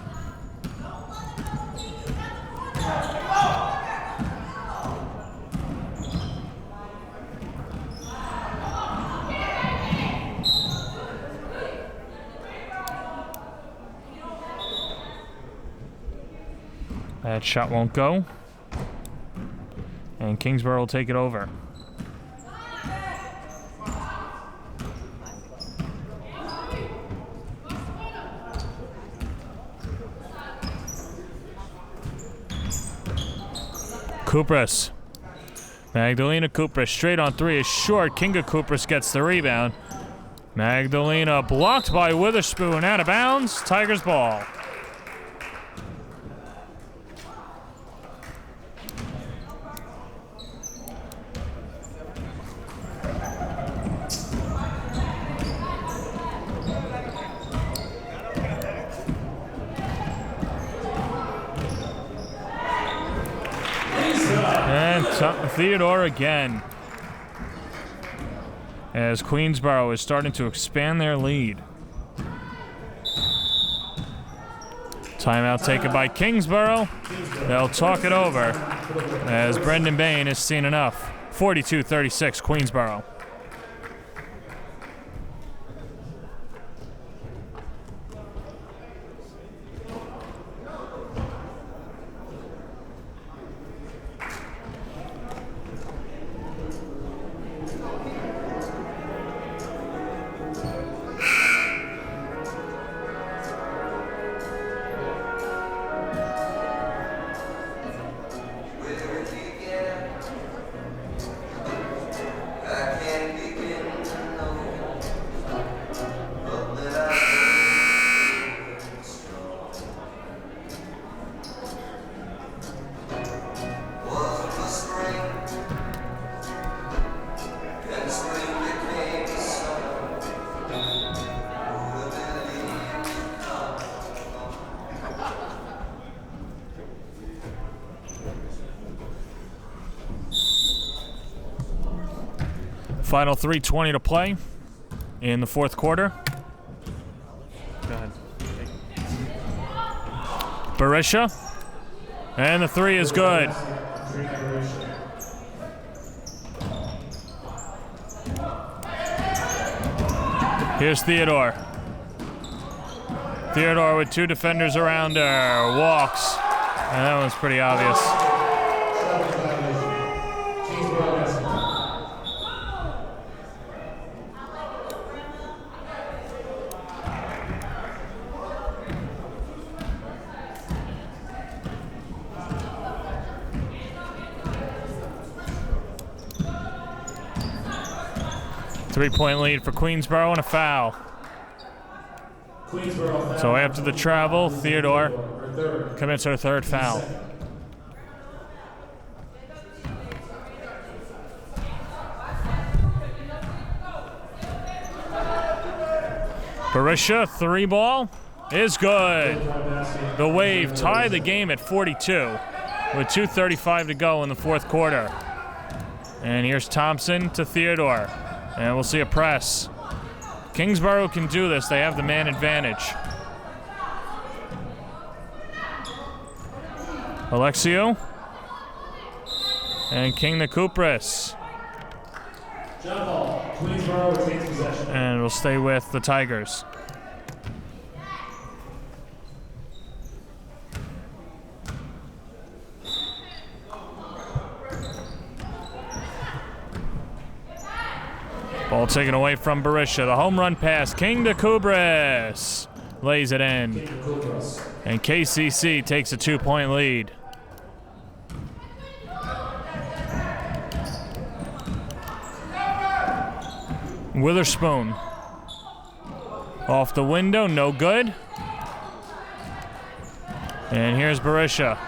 That shot won't go. And Kingsborough will take it over. Kupras. Magdalena Kupras straight on 3 is short. Kinga Kupras gets the rebound. Magdalena blocked by Witherspoon, out of bounds. Tigers ball. And Theodore again, as Queensborough is starting to expand their lead. Timeout taken by Kingsborough. They'll talk it over as Brendan Bain has seen enough. 42-36 Queensborough. Final 3:20 to play in the fourth quarter. Go ahead. Barisha. And the 3 is good. Here's Theodore. Theodore with 2 defenders around her. Walks. And that one's pretty obvious. Kingsborough SC. 3-point lead for Queensborough and a foul. Queensborough foul. So after the travel, Theodore commits her 3rd foul. Barisha, 3 ball is good. The Wave tie the game at 42 with 2:35 to go in the 4th quarter. And here's Thompson to Theodore. And we'll see a press. Kingsborough can do this. They have the man advantage. Alexio. And King the Kupris. Jump ball. Queensborough retains possession. And we'll stay with the Tigers. Ball taken away from Barisha. The home run pass. King to Kubris. Lays it in. And KCC takes a 2-point lead. Witherspoon. Off the window, no good. And here's Barisha.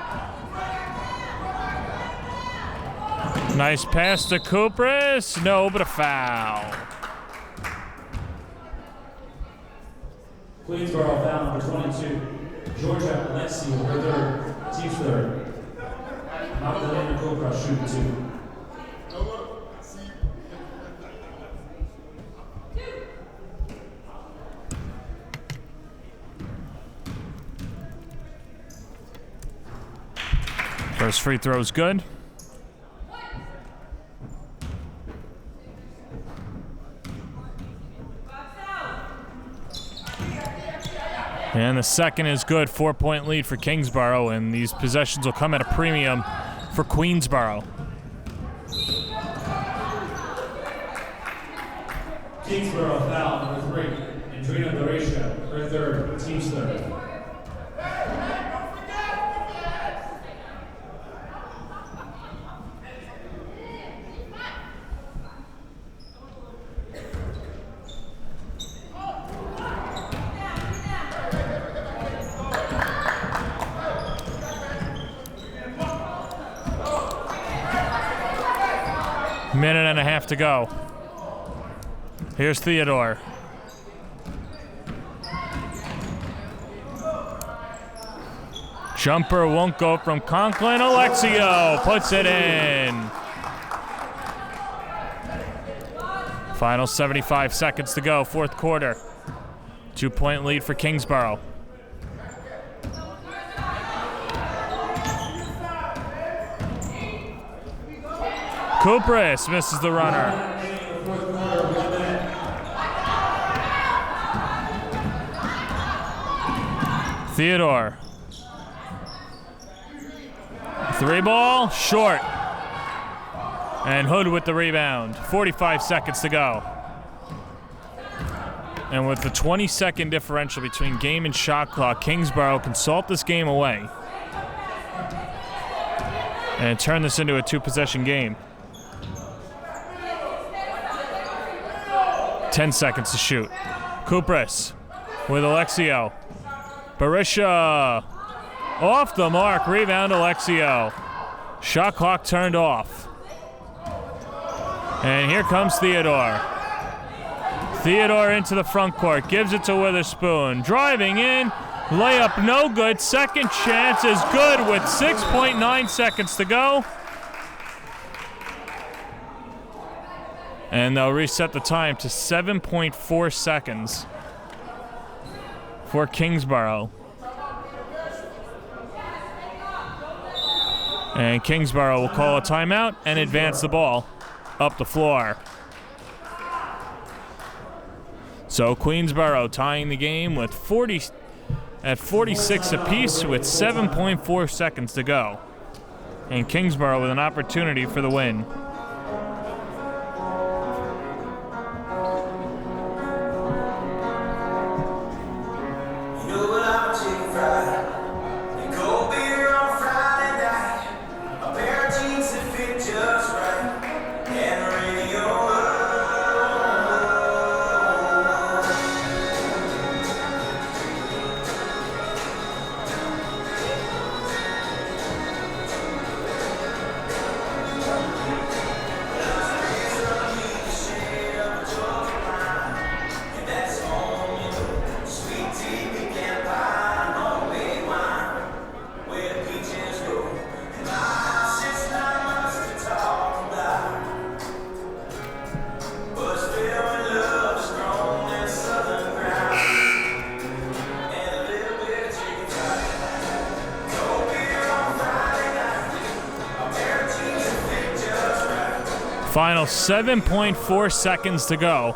Nice pass to Kupris. No, but a foul. Queensborough foul number 22. Georgia Alexio, her 3rd. Team's 3rd. Magdalena Cobra shooting 2. First free throw's good. And the second is good. 4-point lead for Kingsborough, and these possessions will come at a premium for Queensborough. Kingsborough foul number 3. Andrina Barisha, her 3rd. Team's 3rd. Minute and a half to go. Here's Theodore. Jumper won't go from Conklin. Alexio puts it in. Final 75 seconds to go, 4th quarter. 2-point lead for Kingsborough. Kupris misses the runner. Theodore. 3 ball, short. And Hood with the rebound. 45 seconds to go. And with the 20-second differential between game and shot clock, Kingsborough can salt this game away and turn this into a 2-possession game. 10 seconds to shoot. Kupris with Alexio. Barisha off the mark. Rebound Alexio. Shot clock turned off. And here comes Theodore. Theodore into the front court. Gives it to Witherspoon. Driving in. Layup no good. Second chance is good with 6.9 seconds to go. And they'll reset the time to 7.4 seconds for Kingsborough. And Kingsborough will call a timeout and advance the ball up the floor. So Queensborough tying the game with 46 apiece with 7.4 seconds to go. And Kingsborough with an opportunity for the win. Final 7.4 seconds to go.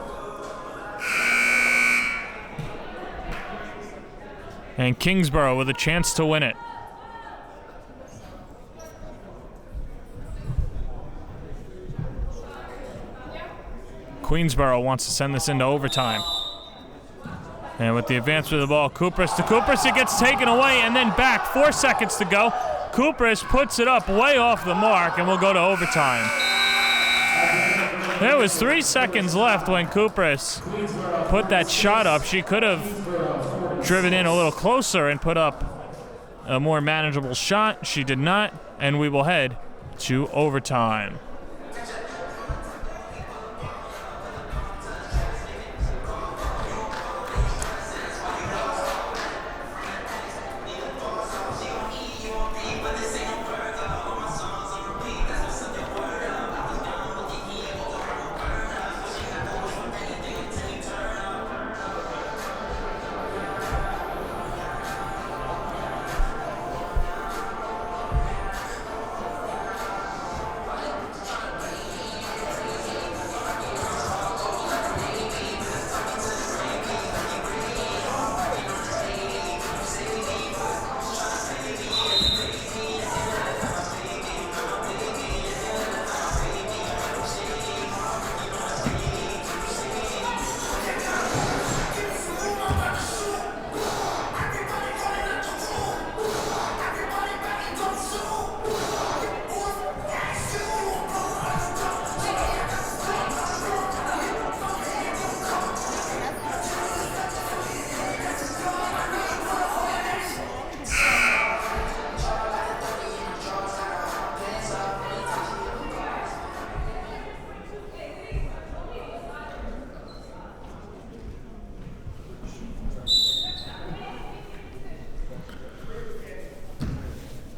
And Kingsborough with a chance to win it. Queensborough wants to send this into overtime. And with the advancement of the ball, Kupris to Kupris, it gets taken away and then back. 4 seconds to go. Kupris puts it up way off the mark and we'll go to overtime. There was 3 seconds left when Kupris put that shot up. She could have driven in a little closer and put up a more manageable shot. She did not, and we will head to overtime.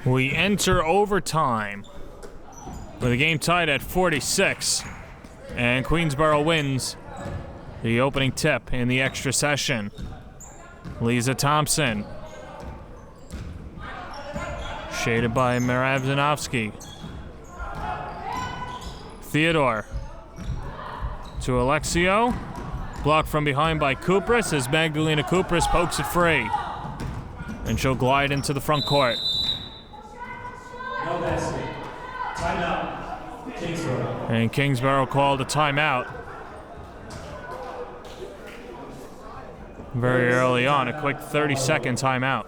We enter overtime with the game tied at 46, and Queensborough wins the opening tip in the extra session. Lisa Thompson, shaded by Maravzanovsky. Theodore to Alexio, blocked from behind by Kupris as Magdalena Kupris pokes it free, and she'll glide into the front court. No basket. Timeout. Kingsborough. And Kingsborough called a timeout very early on, a quick 30-second timeout.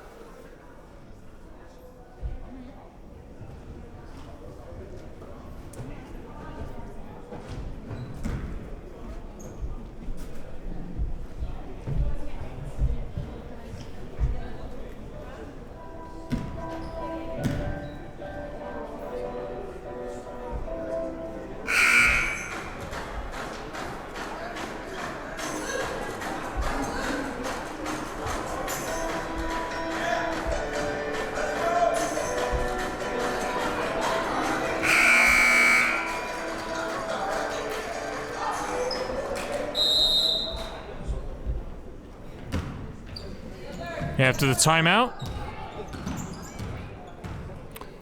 After the timeout,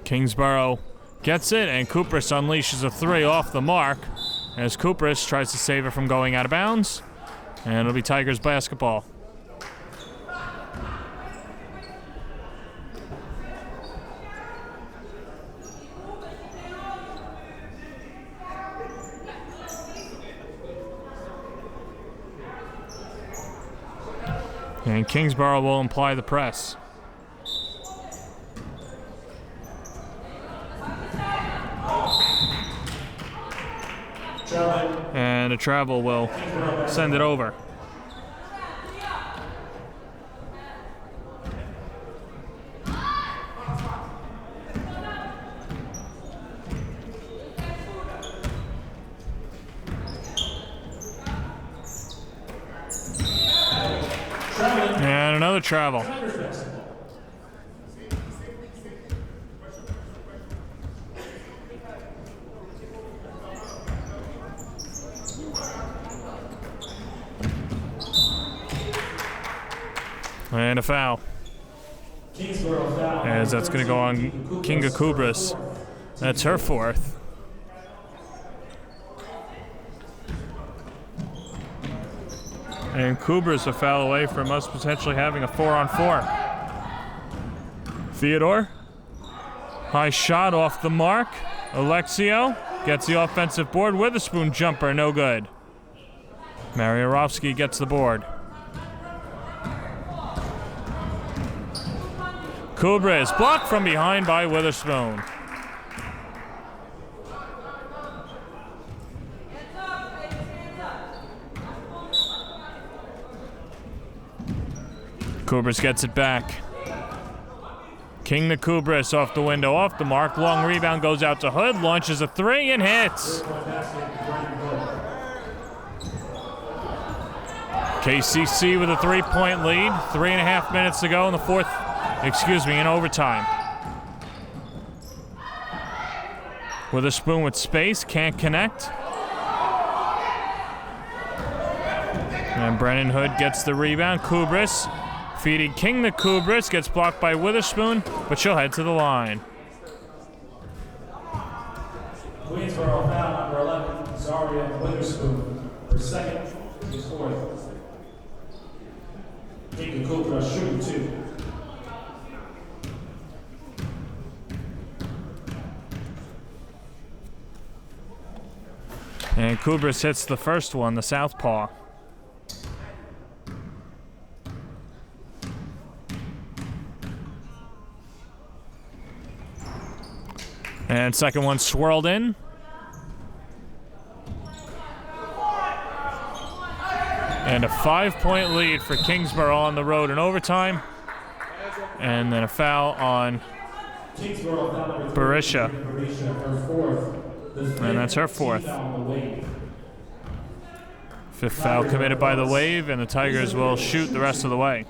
Kingsborough gets it, and Kupris unleashes a three off the mark as Kupris tries to save it from going out of bounds. And it'll be Tigers basketball. And Kingsborough will imply the press. And a travel will send it over. And another travel. And a foul. Kingsborough foul. As that's going to go on Kinga Kubris. That's her fourth. And Kubris a foul away from us potentially having a 4-on-4. Theodore. High shot off the mark. Alexio gets the offensive board. Witherspoon jumper, no good. Mariorovsky gets the board. Kubris blocked from behind by Witherspoon. Kubris gets it back. King to Kubris off the window, off the mark. Long rebound goes out to Hood, launches a three and hits. KCC with a 3-point lead. 3.5 minutes to go in the fourth, in overtime. Witherspoon with space, can't connect. And Brennan Hood gets the rebound. Kubris feeding King to Kubris, gets blocked by Witherspoon, but she'll head to the line. Queensborough foul number 11, Zaria Witherspoon. Her second, his fourth. King to Kubris shooting 2. And Kubris hits the first one, the southpaw. And second one swirled in. And a 5-point lead for Kingsborough on the road in overtime. And then a foul on Barisha. And that's her fourth. Fifth foul committed by the Wave, and the Tigers will shoot the rest of the way.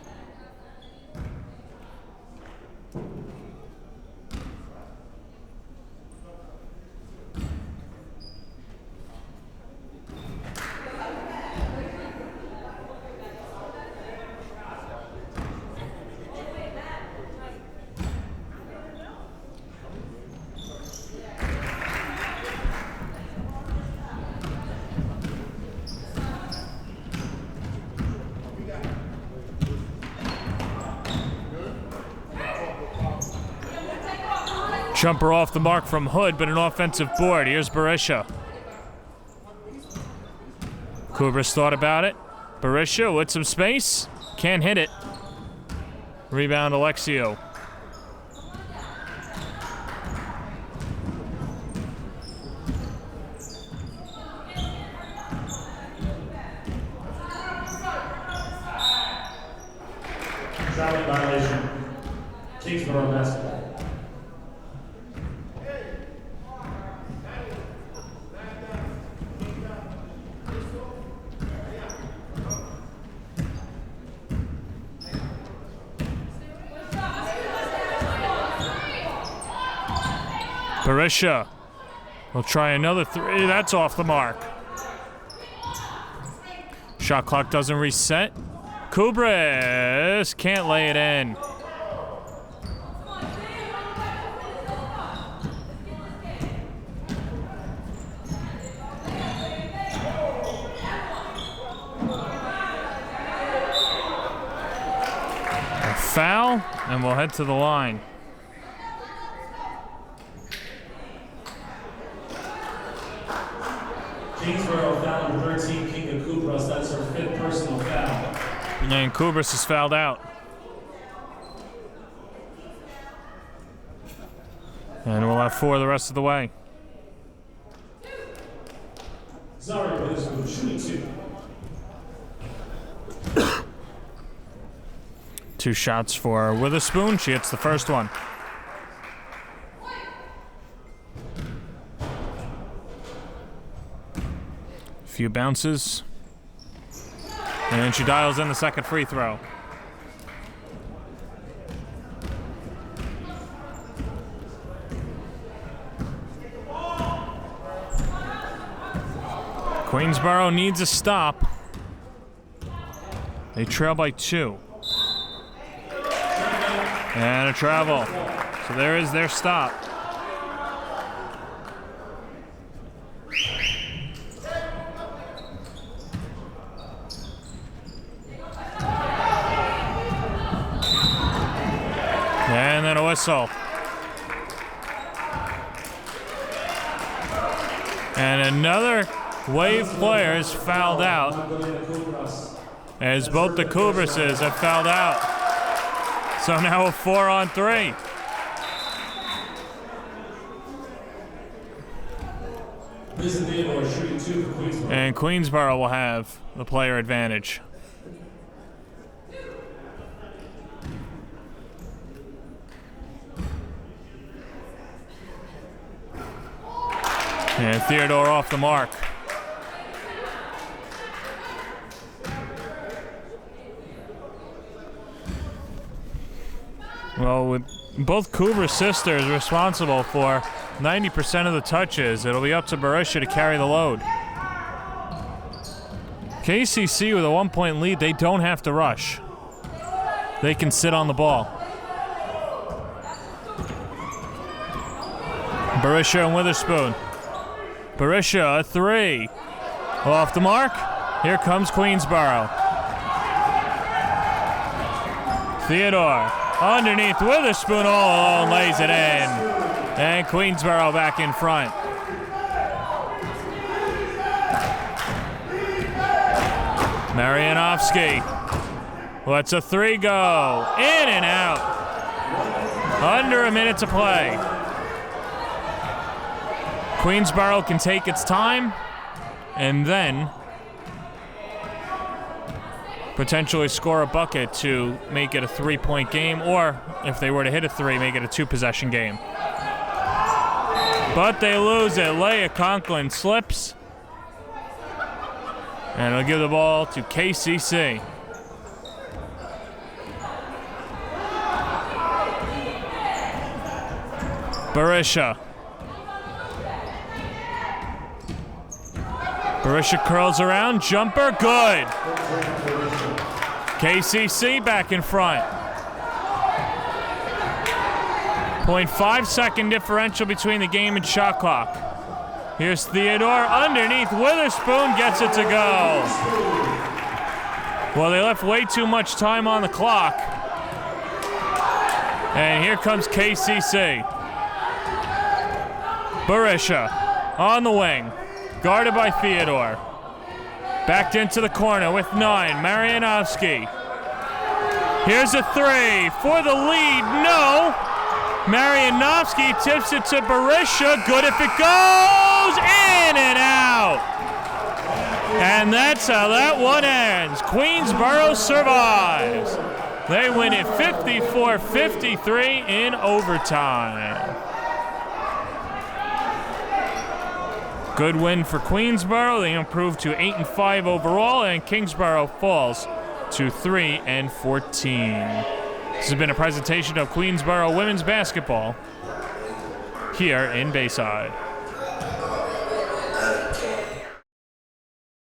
Jumper off the mark from Hood, but an offensive board. Here's Barisha. Kubris thought about it. Barisha with some space. Can't hit it. Rebound Alexio. Traveling violation. Kingsborough basketball. Barisha will try another three. That's off the mark. Shot clock doesn't reset. Kubris can't lay it in. foul, and we'll head to the line. Kingsborough foul number 13, King of Kubras. That's her 5th personal foul. And Kubras is fouled out. And we'll have 4 the rest of the way. Sorry, but this was shooting 2. 2 shots for Witherspoon. She hits the first one. Few bounces. And she dials in the second free throw. Queensborough needs a stop. They trail by 2. And a travel. So there is their stop. And then a whistle. And another Wave player is fouled out, as both the Kubrases have fouled out. So now a 4-on-3. And Queensborough will have the player advantage. And Theodore off the mark. Well, with both Kubra sisters responsible for 90% of the touches, it'll be up to Barisha to carry the load. KCC with a 1-point lead, they don't have to rush. They can sit on the ball. Barisha and Witherspoon. Barisha, a 3. Off the mark. Here comes Queensborough. Theodore. Underneath, Witherspoon all alone lays it in. And Queensborough back in front. Marianovsky lets a 3 go. In and out. Under a minute to play. Queensborough can take its time and then potentially score a bucket to make it a 3-point game, or if they were to hit a 3, make it a 2-possession game. But they lose it. Leia Conklin slips. And it'll give the ball to KCC. Barisha. Barisha curls around, jumper, good. KCC back in front. 0.5-second differential between the game and shot clock. Here's Theodore underneath. Witherspoon gets it to go. Well, they left way too much time on the clock. And here comes KCC. Barisha on the wing, guarded by Theodore. Backed into the corner with 9, Marianovsky. Here's a 3 for the lead, no! Marianovsky tips it to Barisha, good if it goes, in and out! And that's how that one ends. Queensborough survives. They win it 54-53 in overtime. Good win for Queensborough. They improve to 8-5 overall, and Kingsborough falls to 3-14. This has been a presentation of Queensborough women's basketball here in Bayside.